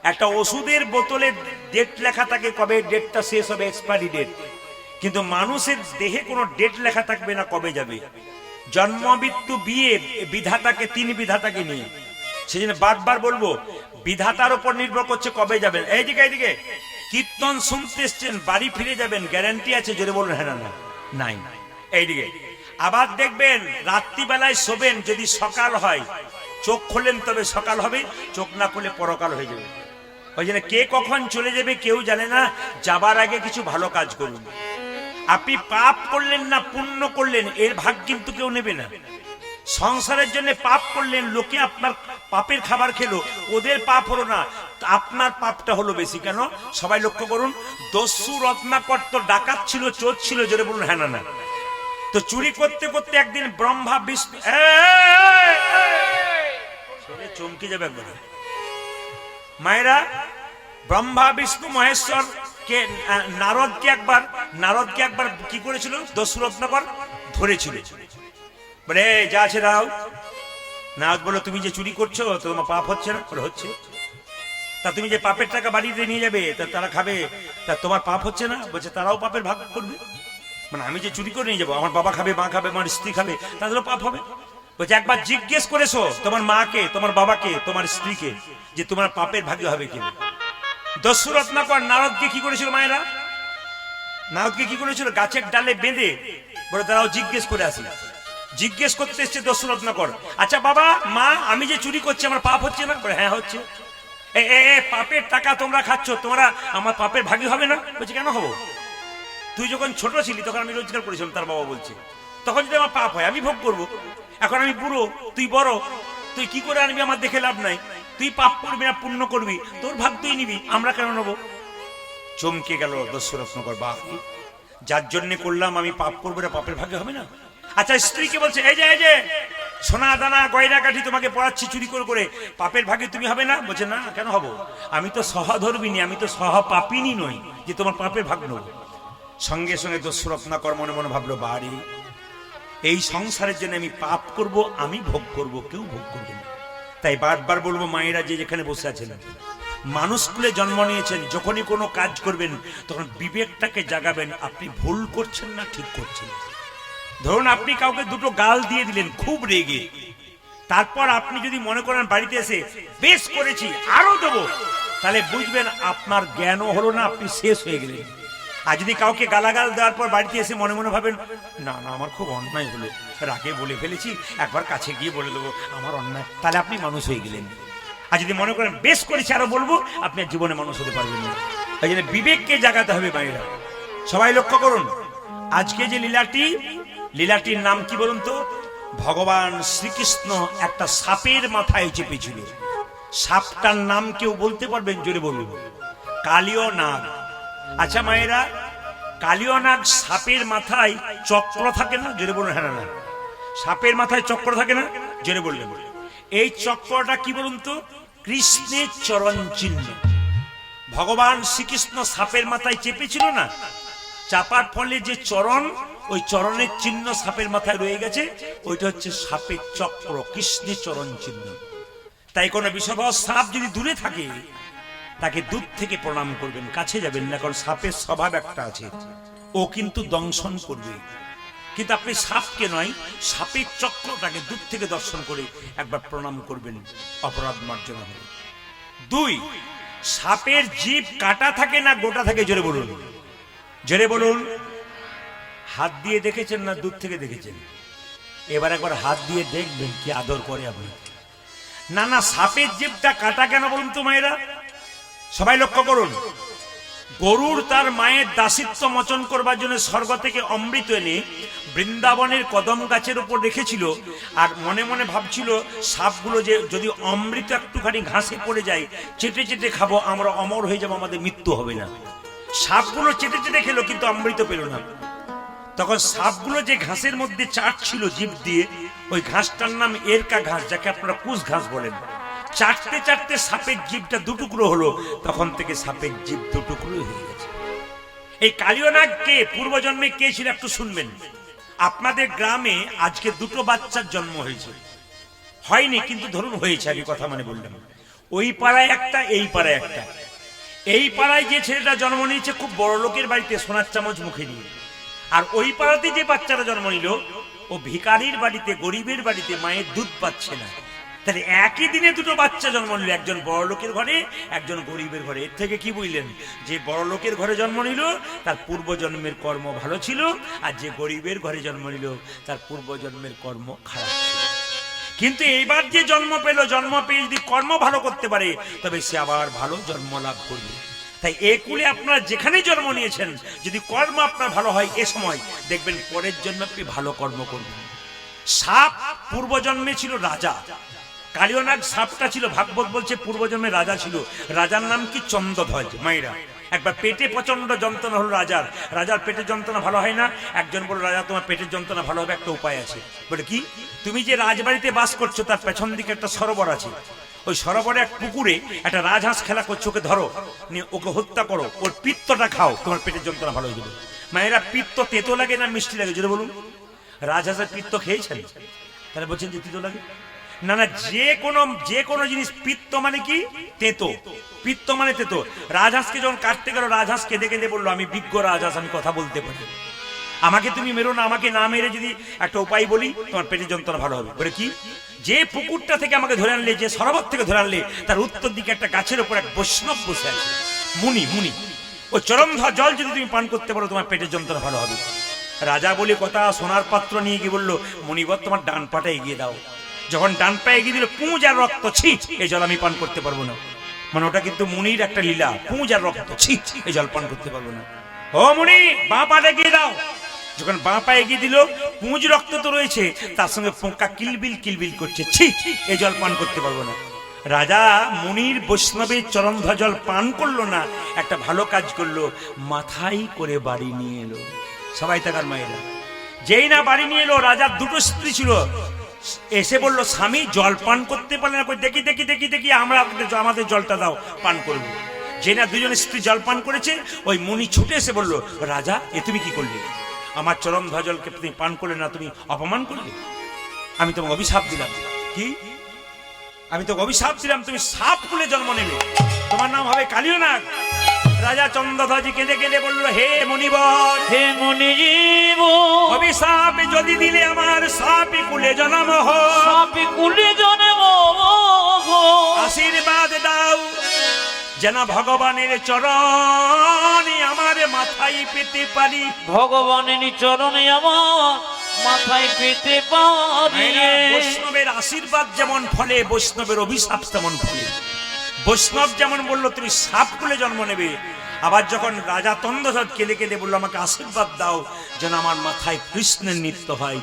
একটা ওষুধের বোতলে ডেট লেখা থাকে, কবে ডেটটা শেষ হবে, এক্সপায়ারি ডেট। কিন্তু মানুষের দেহে কোনো ডেট লেখা থাকবে না কবে যাবে। জন্ম মৃত্যু বিয়ে বিধাতাকে, তিনি বিধাতাকে নিয়ে, সেই জন্য বারবার বলবো বিধাতার উপর নির্ভর করছে কবে যাবেন। এইদিকে এইদিকে কীর্তন শুনতে এসছেন, বাড়ি ফিরে যাবেন, গ্যারান্টি আছে? যদি বলুন হ্যাঁ না, নাই। এইদিকে আবার দেখবেন রাত্রিবেলায় শোবেন, যদি সকাল হয় চোখ খোলেন তবে সকাল হবে, চোখ না খুলে পরকাল হয়ে যাবে। ওই জন্য কে কখন চলে যাবে কেউ জানে না। যাবার আগে কিছু ভালো কাজ করুন। আপনি পাপ করলেন না পুণ্য করলেন, এর ভাগ কিন্তু কেউ নেবে না। সংসারের জন্য পাপ করলেন, লোকে আপনার পাপের খাবার খেলো, ওদের পাপ হলো না, আপনার পাপটা হলো বেশি। কেন? সবাই লক্ষ্য করুন, দস্যু রত্নাকর তো ডাকাত ছিল, চোর ছিল, জোরে বলুন হ্যাঁ না। তো চুরি করতে করতে একদিন ব্রহ্মা বিষ্ণু, চমকে যাবে একবার মায়েরা, ব্রহ্মা বিষ্ণু মহেশ্বর কে, নারদকে একবার কি করেছিল, দস্যু রত্নাকর ধরেছিল। বলে যা আছে দাও। নারদ বলো তুমি যে চুরি করছো তোমার পাপ হচ্ছে না? বলে হচ্ছে। তা তুমি যে পাপের টাকা বাড়িতে নিয়ে যাবে, তা তারা খাবে, তা তোমার পাপ হচ্ছে না? বলছে তারাও পাপের ভাগ করবে। মানে আমি যে চুরি করে নিয়ে যাবো, আমার বাবা খাবে, মা খাবে, আমার স্ত্রী খাবে, তাদেরও পাপ হবে। বলছে একবার জিজ্ঞেস করেছো তোমার মাকে, তোমার বাবাকে, তোমার স্ত্রীকে যে তোমার পাপের ভাগ্য হবে কি? দস্যু রত্নাকর নারদকে কি করেছিল মায়েরা? নারদকে কি করেছিল? গাছের ডালে বেঁধে বলে তারাও জিজ্ঞেস করে আসি। জিজ্ঞেস করতে এসছে দস্যু রত্নাকর, আচ্ছা বাবা মা আমি যে চুরি করছি আমার পাপ হচ্ছে না? বলে হ্যাঁ হচ্ছে। পাপের টাকা তোমরা খাচ্ছ, তোমরা আমার পাপের ভাগী হবে না? বলছে কেন হবো? তুই যখন ছোট ছিলি তখন আমি রোজগার করেছিলাম, তার বাবা বলছে, তখন যদি আমার পাপ হয় আমি ভোগ করবো। এখন আমি বুড়ো, তুই বড়, তুই কি করে আনবি? আমার দেখে লাভ নাই। তুই পাপ করবি না পুণ্য করবি, তোর ভাগ তুই নিবি, আমরা কেন নেবো? চমকে গেল দস্যু রত্নাকর, বাহ, যার জন্য করলাম আমি পাপ করবো না, পাপের ভাগে হবে না? আচ্ছা স্ত্রীকে বলছে এই যে সোনা দানা গয়না কাঠি তোমাকে পড়াচ্ছি চুরি করে, পাপের ভাগে তুমি হবে না? বলছে না, কেন হব? আমি তো সহধর্মিনী, আমি তো সহপাপিনী নই যে তোমার পাপের ভাগ নেব। সঙ্গে সঙ্গে দস্যু রত্নাকর মনে মনে ভাবলো, বাড়ি এই সংসারের জন্য আমি পাপ করব, আমি ভোগ করব, কেউ ভোগ করবে না। তাই বারবার বলবো, মায়েরা যে যেখানে বসে আছেন, মানুষ কুলে জন্ম নিয়েছেন, যখনই কোনো কাজ করবেন তখন বিবেকটাকে জাগাবেন, আপনি ভুল করছেন না ঠিক করছেন। ধরুন আপনি কাউকে দুটো গাল দিয়ে দিলেন খুব রেগে, তারপর আপনি যদি মনে করেন বাড়িতে এসে বেশ করেছি আরো দেবো, তাহলে বুঝবেন আপনার জ্ঞানও হলো না, আপনি শেষ হয়ে গেলেন। আর যদি কাউকে গালাগাল দেওয়ার পর বাড়িতে এসে মনে মনে ভাবেন না না আমার খুব অন্যায় হলো, রাগে বলে ফেলেছি, একবার কাছে গিয়ে বলে দেবো আমার অন্যায়, তাহলে আপনি মানুষ হয়ে গেলেন। আর যদি মনে করেন বেশ করেছি আরো বলবো, আপনি আর জীবনে মানুষ হতে পারবেন না। তাই জন্য বিবেককে জাগাতে হবে বাইরা। সবাই লক্ষ্য করুন, আজকে যে লীলাটির নাম কি বলুন তো? ভগবান শ্রীকৃষ্ণ একটা সাপের মাথায় চেপেছিল। সাপটার নাম কেউ বলতে পারবেন? জোরে বলুন। কালীয় নাগ। আচ্ছা মায়েরা, কালীয় নাগ সাপের মাথায় চক্র থাকে না? জোরে বলুন। হ্যাঁ না, সাপের মাথায় চক্র থাকে না? জোরে বললেন। এই চক্রটা কি বলুন তো? কৃষ্ণের চরণ চিহ্ন। ভগবান শ্রীকৃষ্ণ সাপের মাথায় চেপেছিল না, চাপার ফলে যে চরণ, ওই চরণের চিহ্ন সাপের মাথায় রয়ে গেছে, ওইটা হচ্ছে সাপের চক্র, কৃষ্ণের চরণ চিহ্ন। তাই কোনো বিষধর সাপ যদি দূরে থাকে, তাকে দূর থেকে প্রণাম করবেন, কাছে যাবেন না, কারণ সাপের স্বভাব একটা আছে, ও কিন্তু দংশন করবে। কিন্তু আপনি সাপকে নয়, সাপের চক্রটাকে দূর থেকে দর্শন করে একবার প্রণাম করবেন, অপরাধ মার্জনা হবে। 2, সাপের জিভ কাটা থাকে না গোটা থাকে? জোরে বলুন, জোরে বলুন। হাত দিয়ে দেখেছেন না দূর থেকে দেখেছেন? এবার একবার হাত দিয়ে দেখবেন কি আদর করে আপনি। না না, সাপের জিভটা কাটা কেন বলুন তো মায়েরা? সবাই লক্ষ্য করুন, গরুর তার মায়ের দাসিত্ব মোচন করবার জন্য স্বর্গ থেকে অমৃত এনে বৃন্দাবনের কদম গাছের উপর রেখেছিল, আর মনে মনে ভাবছিল সাপগুলো যে যদি অমৃত একটুখানি ঘাসে পড়ে যায়, চেটে চেটে খাবো, আমরা অমর হয়ে যাবো, আমাদের মৃত্যু হবে না। সাপগুলো চেটে চেটে খেলো কিন্তু অমৃত পেল না। তখন সাপগুলো যে ঘাসের মধ্যে চাটছিল জিভ দিয়ে, ওই ঘাসটার নাম এরকা ঘাস, যাকে আপনারা কুশ ঘাস বলেন। চাটতে চাটতে সাপের জিভটা দুটুকরো হলো, তখন থেকে সাপের জিভ দুটুকরো হয়ে গেছে। এই কালীয় নাগ কে, পূর্বজন্মে কে ছিল একটু শুনবেন। আপনাদের গ্রামে আজকে 2 বাচ্চার জন্ম হয়েছে, হয়নি কিন্তু ধরুন হয়েছে, আমি কথা মানে বললাম। ওই পাড়ায় একটা, এই পাড়ায় একটা। এই পাড়ায় যে ছেলেটা জন্ম নিয়েছে খুব বড় লোকের বাড়িতে, সোনার চামচ মুখে নিয়ে। আর ওই পাড়াতে যে বাচ্চারা জন্ম নিল, ও ভিখারির বাড়িতে, গরিবের বাড়িতে, মায়ের দুধ পাচ্ছে না। তাহলে একই দিনে 2 বাচ্চা জন্ম নিল, একজন বড় লোকের ঘরে, একজন গরিবের ঘরে। এর থেকে কি বুঝলেন? যে বড় লোকের ঘরে জন্ম নিল তার পূর্বজন্মের কর্ম ভালো ছিল, আর যে গরিবের ঘরে জন্ম নিল তার পূর্বজন্মের কর্ম খারাপ ছিল। কিন্তু এইবার যে জন্ম পেল, জন্ম পেয়ে যদি কর্ম ভালো করতে পারে, তবে সে আবার ভালো জন্ম লাভ করবে। তাই এ কুলে আপনারা যেখানে জন্ম নিয়েছেন, যদি কর্ম আপনার ভালো হয়, এ সময় দেখবেন পরের জন্মে আপনি ভালো কর্ম করবেন। সাপ পূর্বজন্মে ছিল রাজা। কালীয় নাগ সাপটা ছিল, ভাগবত বলছে পূর্বজন্মে রাজা ছিল। রাজার নাম কি? চন্দ্রধ্বজ। মায়েরা, একবার পেটে প্রচন্ড যন্ত্রণা হলো রাজার। রাজার পেটের যন্ত্রণা ভালো হয় না। একজন বলল, রাজা তোমার পেটের যন্ত্রণা ভালো হবে, একটা উপায় আছে। বলে কি? তুমি যে রাজবাড়িতে বাস করছো তার পেছন দিকে একটা সরোবর আছে, ওই সরোবরে এক পুকুরে একটা রাজহাঁস খেলা করছো, ওকে ধরো, নিয়ে ওকে হত্যা করো, ওর পিত্তটা খাও, তোমার পেটের যন্ত্রণা ভালো হয়ে যাবে। মায়েরা, পিত্ত তেতো লাগে না মিষ্টি লাগে? যদি বলুন। রাজহাঁসের পিত্ত খেয়েছেন? তাহলে বলছেন যে তিতো লাগে। না না, যে কোনো জিনিস পিত্ত মানে কি? তেতো। পিত্ত মানে তেতো। রাজহাঁসকে যখন কাটতে গেল, রাজহাঁস কেঁদে কেঁদে বললো, আমি বিজ্ঞ রাজহাঁস, আমি কথা বলতে পারি, আমাকে তুমি মেরো না। আমাকে না মেরে যদি একটা উপায় বলি, তোমার পেটের যন্ত্রণা ভালো হবে। বলে কি? যে পুকুরটা থেকে আমাকে ধরে আনলে, যে সরোবর থেকে ধরে আনলে, তার উত্তর দিকে একটা গাছের উপর এক বৈষ্ণব বসে আছে, মুনি। ও চরমধর জল যদি তুমি পান করতে পারো, তোমার পেটের যন্ত্রণা ভালো হবে। রাজা বলে কথা, সোনার পাত্র নিয়ে গিয়ে বললো, মুনিবর তোমার ডান পাটা এগিয়ে দাও। যখন ডান পা এগিয়ে দিল, পুঁজ আর রক্ত, ছি, এই জল আমি পান করতে পারবো না। মানে ওটা কিন্তু মুনির একটা লীলা, পুঁজ আর রক্ত, ছি, এই জল পান করতে পারবো না। ও মুনি, বাঁ পা এগিয়ে দাও। যখন বাঁ পা এগিয়ে দিল, পুঁজ রক্ত তো রয়েছে, তার সঙ্গে পোকা কিলবিল করছে, ছি, এই জল পান করতে পারবো না। রাজা মুনির বৈষ্ণবের চরণধর জল পান করলো না, একটা ভালো কাজ করলো, মাথায় করে বাড়ি নিয়ে এলো। সবাই তাকার মায়েরা, যেই না বাড়ি নিয়ে এলো, রাজার 2 স্ত্রী ছিল, এসে বললো, স্বামী জল পান করতে পারলে না? দেখি আমরা আমাদের জলটা দাও, পান করবো। যে না 2 স্ত্রী জল পান করেছে, ওই মুনি ছুটে এসে বললো, রাজা এ তুমি কি করলে? আমার চরণ ধজলকে তুমি পান করলে না, তুমি অপমান করলে। আমি তোমাকে অভিশাপ দিলাম। কি? আমি তোকে অভিশাপ দিলাম, তুমি সাপ কুলে জন্ম নেবে, তোমার নাম হবে কালিয়নাগ। রাজা চন্দ্রধ্বজি কেঁদে কেঁদে বলল, হে মুনিবর, হে মুনিজীব, অভিশাপ যদি দিলে আমার সাপি কুলে জন্ম হোক, সাপি কুলে জন্ম আশীর্বাদ দাও যেন ভগবানের চরণে আমার মাথায় পেতে পারি। ভগবানের চরণে আমার মাথায় পেতে পারি। বৈষ্ণবের আশীর্বাদ যেমন ফলে, বৈষ্ণবের অভিশাপ তেমন ফলে। বৈষ্ণব যেমন বলল তুমি সাপ কুলে জন্ম নেবে, আবার যখন রাজা তন্দ্রধ্বজ কেঁদে কেঁদে বললো আমাকে আশীর্বাদ দাও যেন আমার মাথায় কৃষ্ণের নৃত্য হয়,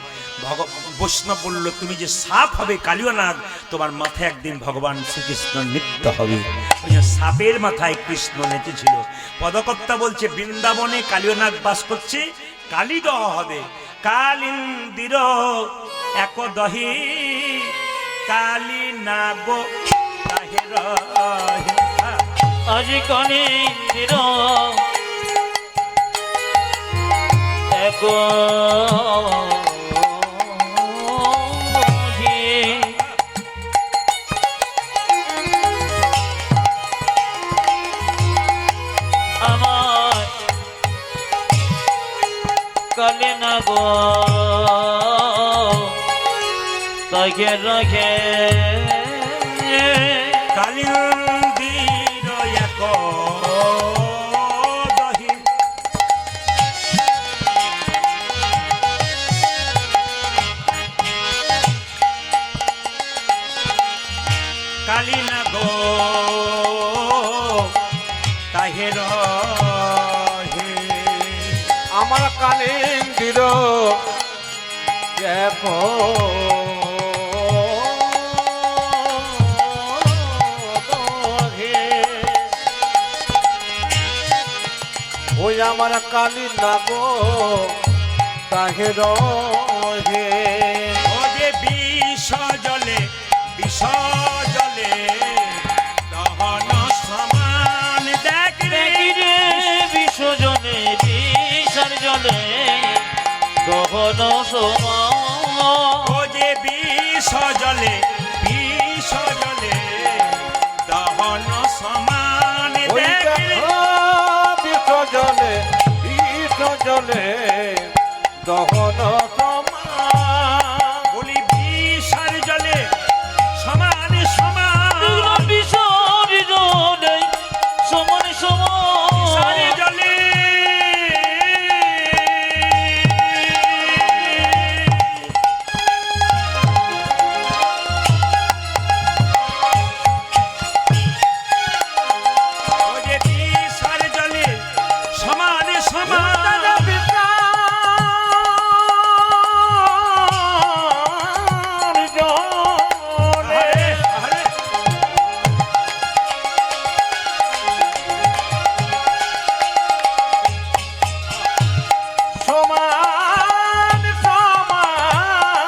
বৈষ্ণব বলল তুমি যে সাপ হবে কালিয়নাগ, তোমার মাথায় একদিন ভগবান শ্রীকৃষ্ণের নৃত্য হবে। ওই যে সাপের মাথায় কৃষ্ণ নেচেছিল। পদকর্তা বলছে বৃন্দাবনে কালিয়নাগ বাস করছে, কালীদহ হবে। কালিন্দির এক দহি কালী নাগ তাহে রহে। আজি কালিন্দির এক আমার কালে না গো তাকে রাখে। কালিন্দির এক দহি কালী নাগ তাহে রহে। আমার কালিন্দির এক দহে। ওই আমার কালী নাগ তাহে রহে। ও যে বিষ জলে বিষ জলে দহন সমান দেখ রে। দেখি রে বিশ্বজনে বিষার জলে গহন সমান। ও যে বিষ জলে দহন সমান ওই দেখ রে। জলে বিষ জলে দহন সমান। বলি বিষার জলে সমান সমান, বিষার জলে সমান সমান। বিষার জলে ও যে বিষার জলে সমান সমান। আরে, আরে, সমান সমান।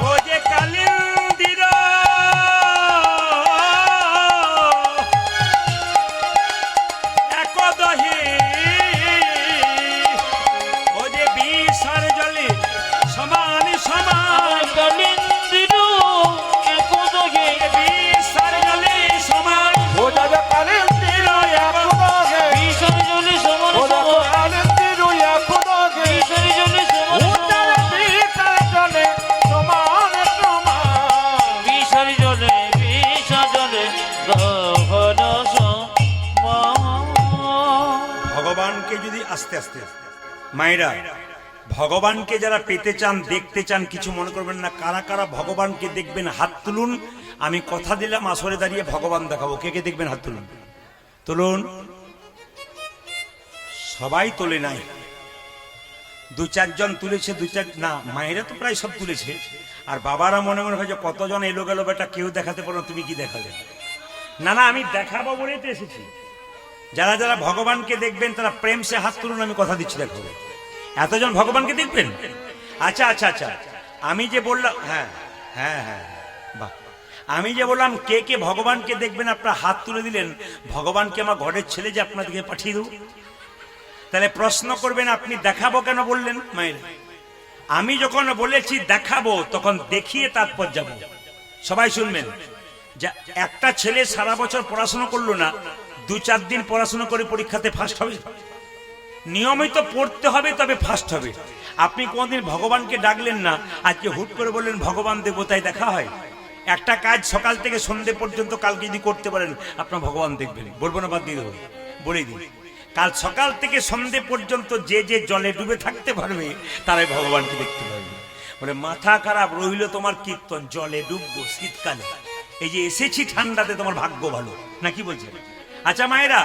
ও যে কালিন্দির এক দহি, ও যে বিষার জলে সমান সমান। কালিন্দির এক দহে বিষার জলে সমান। ও দাদা কালিন্দির এক দহে। বিষার জলে সমান ও দাদা সমান। কালিন্দির এক দহে। বিষার জলে সমান উত্তর সমান। বিষার জলে সমান সমান। বিষার জলে গহন সমান। ভগবানকে যদি আস্তে আস্তে মায়েরা, ভগবানকে যারা পেতে চান, দেখতে চান, কিছু মনে করবেন না। কারা কারা ভগবানকে দেখবেন হাত তুলুন। আমি কথা দিলাম আসরে দাঁড়িয়ে ভগবান দেখাবো। কে কে দেখবেন হাত তুলুন, তুলুন। সবাই তোলে নাই, দু চারজন তুলেছে, দু চার না, মায়েরা তো প্রায় সব তুলেছে। আর বাবারা মনে মনে হয় যে কতজন এলো গেল, বেটা কেউ দেখাতে পারো, তুমি কি দেখালে? না না, আমি দেখাবো বলেই তো এসেছি। যারা যারা ভগবানকে দেখবেন তারা প্রেম সে হাত তুলুন, আমি কথা দিচ্ছি দেখাবো। এতজন ভগবানকে দেখবেন? আচ্ছা আচ্ছা আচ্ছা, আমি যে বললাম, হ্যাঁ হ্যাঁ হ্যাঁ, বাহ, আমি যে বললাম কে কে ভগবানকে দেখবেন আপনারা হাত তুলে দিলেন। ভগবানকে আমার ঘরের ছেলে যে আপনাদেরকে পাঠিয়ে দেবো। তাহলে প্রশ্ন করবেন আপনি দেখাবো কেন বললেন মায়ের? আমি যখন বলেছি দেখাবো তখন দেখিয়ে তারপর যাব। সবাই শুনবেন, যে একটা ছেলে সারা বছর পড়াশোনা করলো না, 2-4 দিন পড়াশোনা করে পরীক্ষাতে ফার্স্ট হবে? নিয়মিত পড়তে হবে তবে ফার্স্ট হবে। আপনি কোনদিন ভগবানকে ডাকলেন না, আজকে হুট করে বললেন ভগবান দেবতায় দেখা হয়? একটা কাজ সকাল থেকে সন্ধ্যে পর্যন্ত কালকে যদি করতে পারেন আপনার ভগবান দেখবেন। বলবো না, বাদ দিয়ে দেবো, বলেই দিন। কাল সকাল থেকে সন্ধ্যে পর্যন্ত যে যে জলে ডুবে থাকতে পারবে তারাই ভগবানকে দেখতে পারবে। বলে মাথা খারাপ, রইল তোমার কীর্তন, জলে ডুববো শীতকালে, এই যে এসেছি ঠান্ডাতে তোমার ভাগ্য ভালো নাকি বলছেন? আচ্ছা মায়েরা,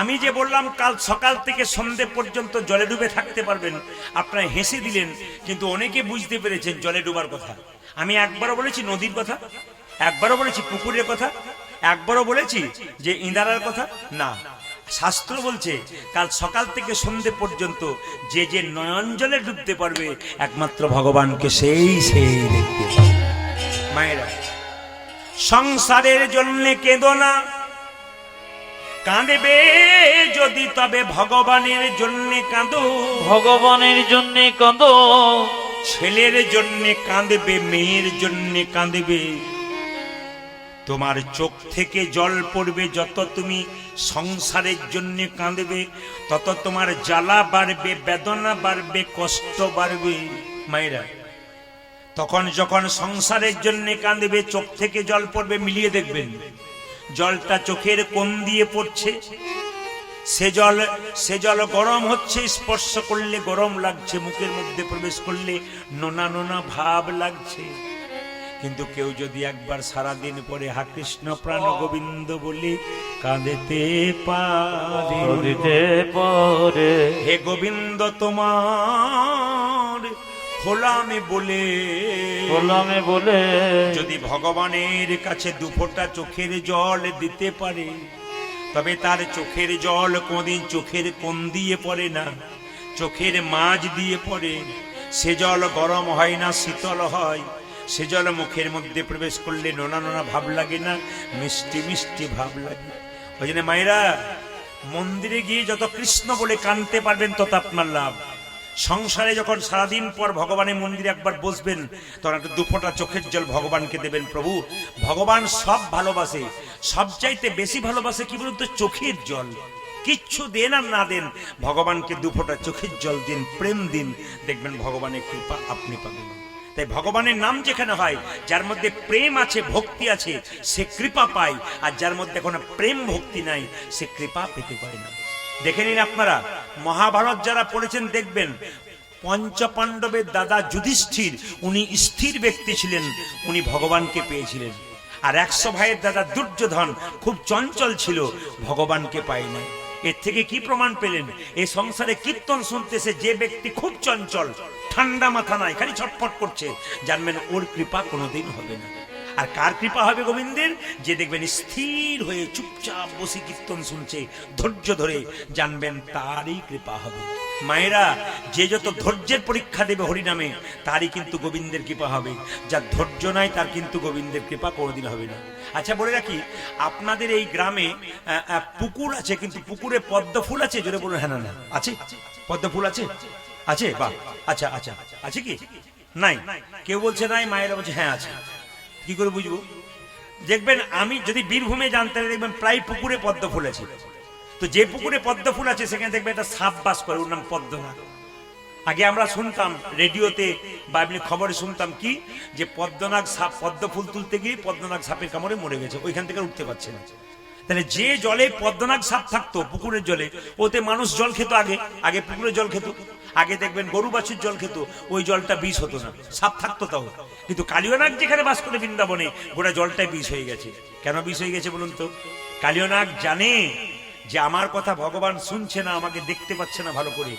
আমি যে বললাম কাল সকাল থেকে সন্ধ্যে পর্যন্ত জলে ডুবে থাকতে পারবেন, আপনারা হেসে দিলেন, কিন্তু অনেকে বুঝতে পেরেছেন জলে ডুবার কথা। আমি একবারও বলেছি নদীর কথা, একবারও বলেছি পুকুরের কথা, একবারও বলেছি যে ইন্দারার কথা না। শাস্ত্র বলছে কাল সকাল থেকে সন্ধ্যে পর্যন্ত যে যে নয়ন জলে ডুবতে পারবে একমাত্র ভগবানকে সেই দেখতে পাবে। মায়েরা, সংসারের জন্য কেঁদো না, কাঁদবে যদি তবে ভগবানের জন্য কাঁদো। ভগবানের জন্য কাঁদো, ছেলের জন্য কাঁদবে, মেয়ের জন্য কাঁদবে। তোমার চোখ থেকে জল পড়বে যত তুমি সংসারের জন্য কাঁদবে, তত তোমার জ্বালা বাড়বে, বেদনা বাড়বে, কষ্ট বাড়বে। মায়েরা, তখন যখন সংসারের জন্য কাঁদবে চোখ থেকে জল পড়বে, মিলিয়ে দেখবেন জলটা চোখের কোণ দিয়ে পড়ছে, সে জল গরম হচ্ছে, স্পর্শ করলে গরম লাগছে, মুখের মধ্যে প্রবেশ করলে নোনা নোনা ভাব লাগছে। কিন্তু কেউ যদি একবার সারাদিন পরে হা কৃষ্ণ প্রাণ গোবিন্দ বলে কাঁদতে পারে, হে গোবিন্দ তোমার খোলামে বলে যদি ভগবানের কাছে 2 ফোঁটা চোখের জল দিতে পারে, তবে তার চোখের জল কোনদিন চোখের কোণ দিয়ে পড়ে না, চোখের মাঝ দিয়ে পড়ে। সে জল গরম হয় না, শীতল হয়। সে জল মুখের মধ্যে প্রবেশ করলে নোনা নোনা ভাব লাগে না, মিষ্টি মিষ্টি ভাব লাগে। ওই জন্য মায়েরা, মন্দিরে গিয়ে যত কৃষ্ণ বলে কাঁদতে পারবেন তত আপনার লাভ। সংসারে যখন সারাদিন পর ভগবানের মন্দিরে একবার বসবেন, তখন একটা 2 ফোঁটা চোখের জল ভগবানকে দেবেন। প্রভু, ভগবান সব ভালোবাসে, সবচাইতে বেশি ভালোবাসে কি বলুন তো? চোখের জল। কিচ্ছু দেন আর না দেন, ভগবানকে 2 ফোঁটা চোখের জল দিন, প্রেম দিন, দেখবেন ভগবানের কৃপা আপনি পাবেন। তাই ভগবানের নাম যেখানে হয়, যার মধ্যে প্রেম আছে, ভক্তি আছে, সে কৃপা পায়। আর যার মধ্যে কোনো প্রেম ভক্তি নাই, সে কৃপা পেতে পারে না। দেখে নিন আপনারা, মহাভারত যারা পড়েছেন দেখবেন পঞ্চপাণ্ডবের দাদা যুধিষ্ঠির, উনি স্থির ব্যক্তি ছিলেন, উনি ভগবানকে পেয়েছিলেন। আর 100 ভাইয়ের দাদা দুর্যোধন খুব চঞ্চল ছিল, ভগবানকে পায় না। এর থেকে কি প্রমাণ পেলেন? এই সংসারে কীর্তন শুনতেছে যে ব্যক্তি খুব চঞ্চল, ঠান্ডা মাথা নাই, খালি ছটফট করছে, জানবেন ওর কৃপা কোনোদিন হবে না। আর কার কৃপা হবে গোবিন্দের? যে দেখবেন স্থির হয়ে চুপচাপ বসে কীর্তন শুনছে, ধৈর্য ধরে, জানবেন তারই কৃপা হবে। মায়েরা, যে যত ধৈর্যের পরীক্ষা দেবে হরিনামে, তারই কিন্তু গোবিন্দের কৃপা হবে। যার ধৈর্য নাই তার কিন্তু গোবিন্দের কৃপা কোনোদিন হবে না। আচ্ছা বলে রাখি, আপনাদের এই গ্রামে পুকুর আছে, কিন্তু পুকুরে পদ্ম ফুল আছে? জোরে বলুন হ্যাঁ না আছে? পদ্ম ফুল আছে? আছে? বাহ, আচ্ছা আচ্ছা, আছে কি? নাই? কেউ বলছে নাই, মায়েরা বলছে হ্যাঁ আছে। কি করে বুঝবো? দেখবেন আমি যদি বীরভূমে জানতে, দেখবেন প্রায় পুকুরে পদ্ম ফুল আছে। তো যে পুকুরে পদ্ম ফুল আছে সেখানে দেখবেন একটা সাপ বাস করে, ওর নাম পদ্মনাগ। আগে আমরা শুনতাম রেডিওতে বা এমনি খবরে শুনতাম কি, যে পদ্মনাগ সাপ পদ্ম ফুল তুলতে গিয়ে পদ্মনাগ সাপের কামড়ে মরে গেছে, ওইখান থেকে উঠতে পারছে না। তাহলে যে জলে পদ্মনাগ সাপ থাকতো, পুকুরের জলে, ওতে মানুষ জল খেত। আগে পুকুরের জল খেত, আগে দেখবেন গরু বাছুর জল খেত, ওই জলটা বিষ হতো না, সাপ থাকতো তাও। কিন্তু কালিয়নাগ যেখানে বাস করে বৃন্দাবনে, গোটা জলটাই বিষ হয়ে গেছে। কেন বিষ হয়ে গেছে বলুন তো? কালিয়নাগ জানে যে আমার কথা ভগবান শুনছে না, আমাকে দেখতে পাচ্ছে না ভালো করে,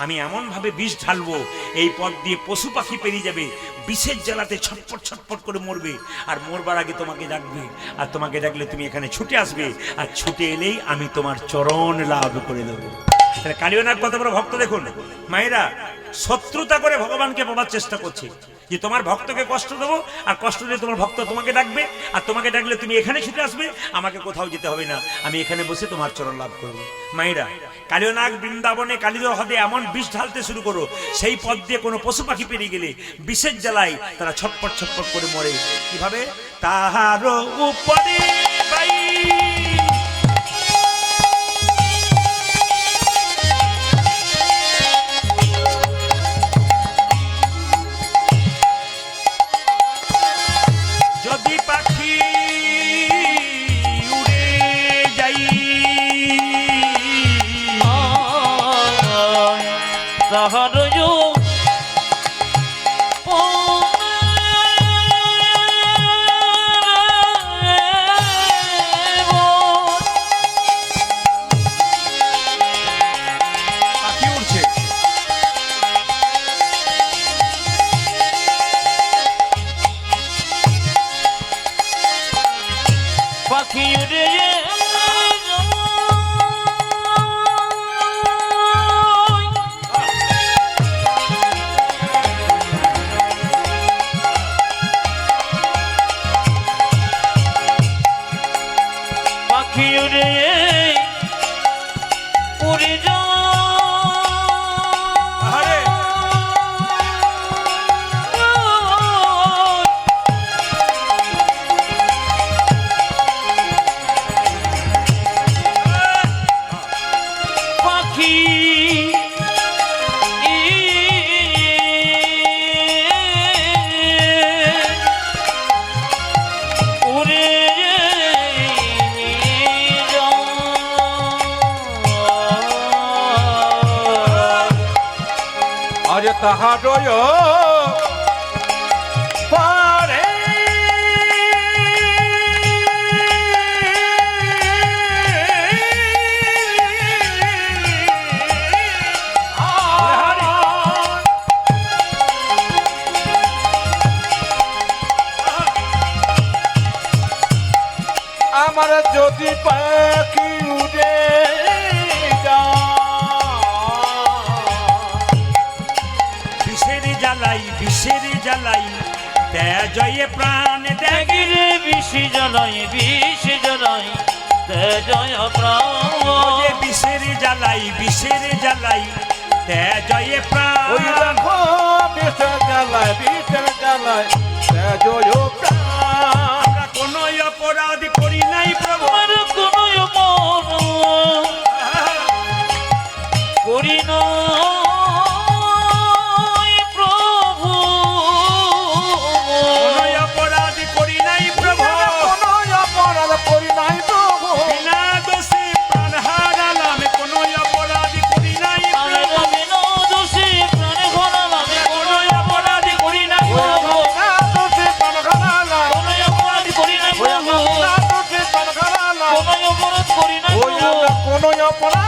আমি এমন ভাবে বিষ ঢালবো, এই পথ দিয়ে পশু পাখি পেরিয়ে যাবে, বিষের জ্বালাতে ছটপট ছটপট করে মরবে, আর মরবার আগে তোমাকে ডাকবে, আর তোমাকে ডাকলে তুমি এখানে ছুটে আসবে, আর ছুটে এলেই আমি তোমার চরণ লাভ করে দেবো। কালিয়নাগ কত বড় ভক্ত দেখুন। মায়েরা, শত্রুতা করে ভগবানকে পাবার চেষ্টা করছে, যে তোমার ভক্তকে কষ্ট দেবো, আর কষ্ট দিয়ে তোমার ভক্ত তোমাকে ডাকবে, আর তোমাকে ডাকলে তুমি এখানে ছুটে আসবে, আমাকে কোথাও যেতে হবে না, আমি এখানে বসে তোমার চরণ লাভ করবো। মায়েরা, কালিয়নাগ বৃন্দাবনে কালিদহ হ্রদে এমন বিষ ঢালতে শুরু করো, সেই পথ দিয়ে কোনো পশু পাখি পেরিয়ে গেলে বিষের জ্বালায় তারা ছটপট ছটপট করে মরে। কিভাবে? তাহার উপরে বাই যদি পাখি উড়ে যাই, তাহার পাখি উড়ছে, পাখি উড়ে পাখি উড়ে উড়ে আহারে, পাখি উড়ে আজ তাহার পারে আমার যদি পাখি উড়ে বিষের জ্বালাই তেজয়ে প্রাণ দেয়। ত্যাগিরে বিষ জ্বালাই তেজয় প্রাণ যে বিষের জ্বালাই তেজয়ে প্রাণ। ওই দেখো বিষের জ্বালায় তেজয় প্রাণ। আমরা কোনো অপরাধ করি নাই প্রভু, আমার কোনো মন করি না প্রভু, কোনো অপরাধ করি নাই প্রভু, কোনো অপরাধ করি নাই প্রভু। বিনা দোষে প্রাণ হারালাম, কোনো অপরাধ করি নাই আমার প্রভু, বিনা দোষে প্রাণ হারালাম, কোনো অপরাধ করি না প্রভু, না দোষে প্রাণ হারালাম, কোনো অপরাধ করি না প্রভু, না দোষে প্রাণ হারালাম। কোনো অপরাধ করি না ওই প্রভু, আমরা কোনো অপরাধ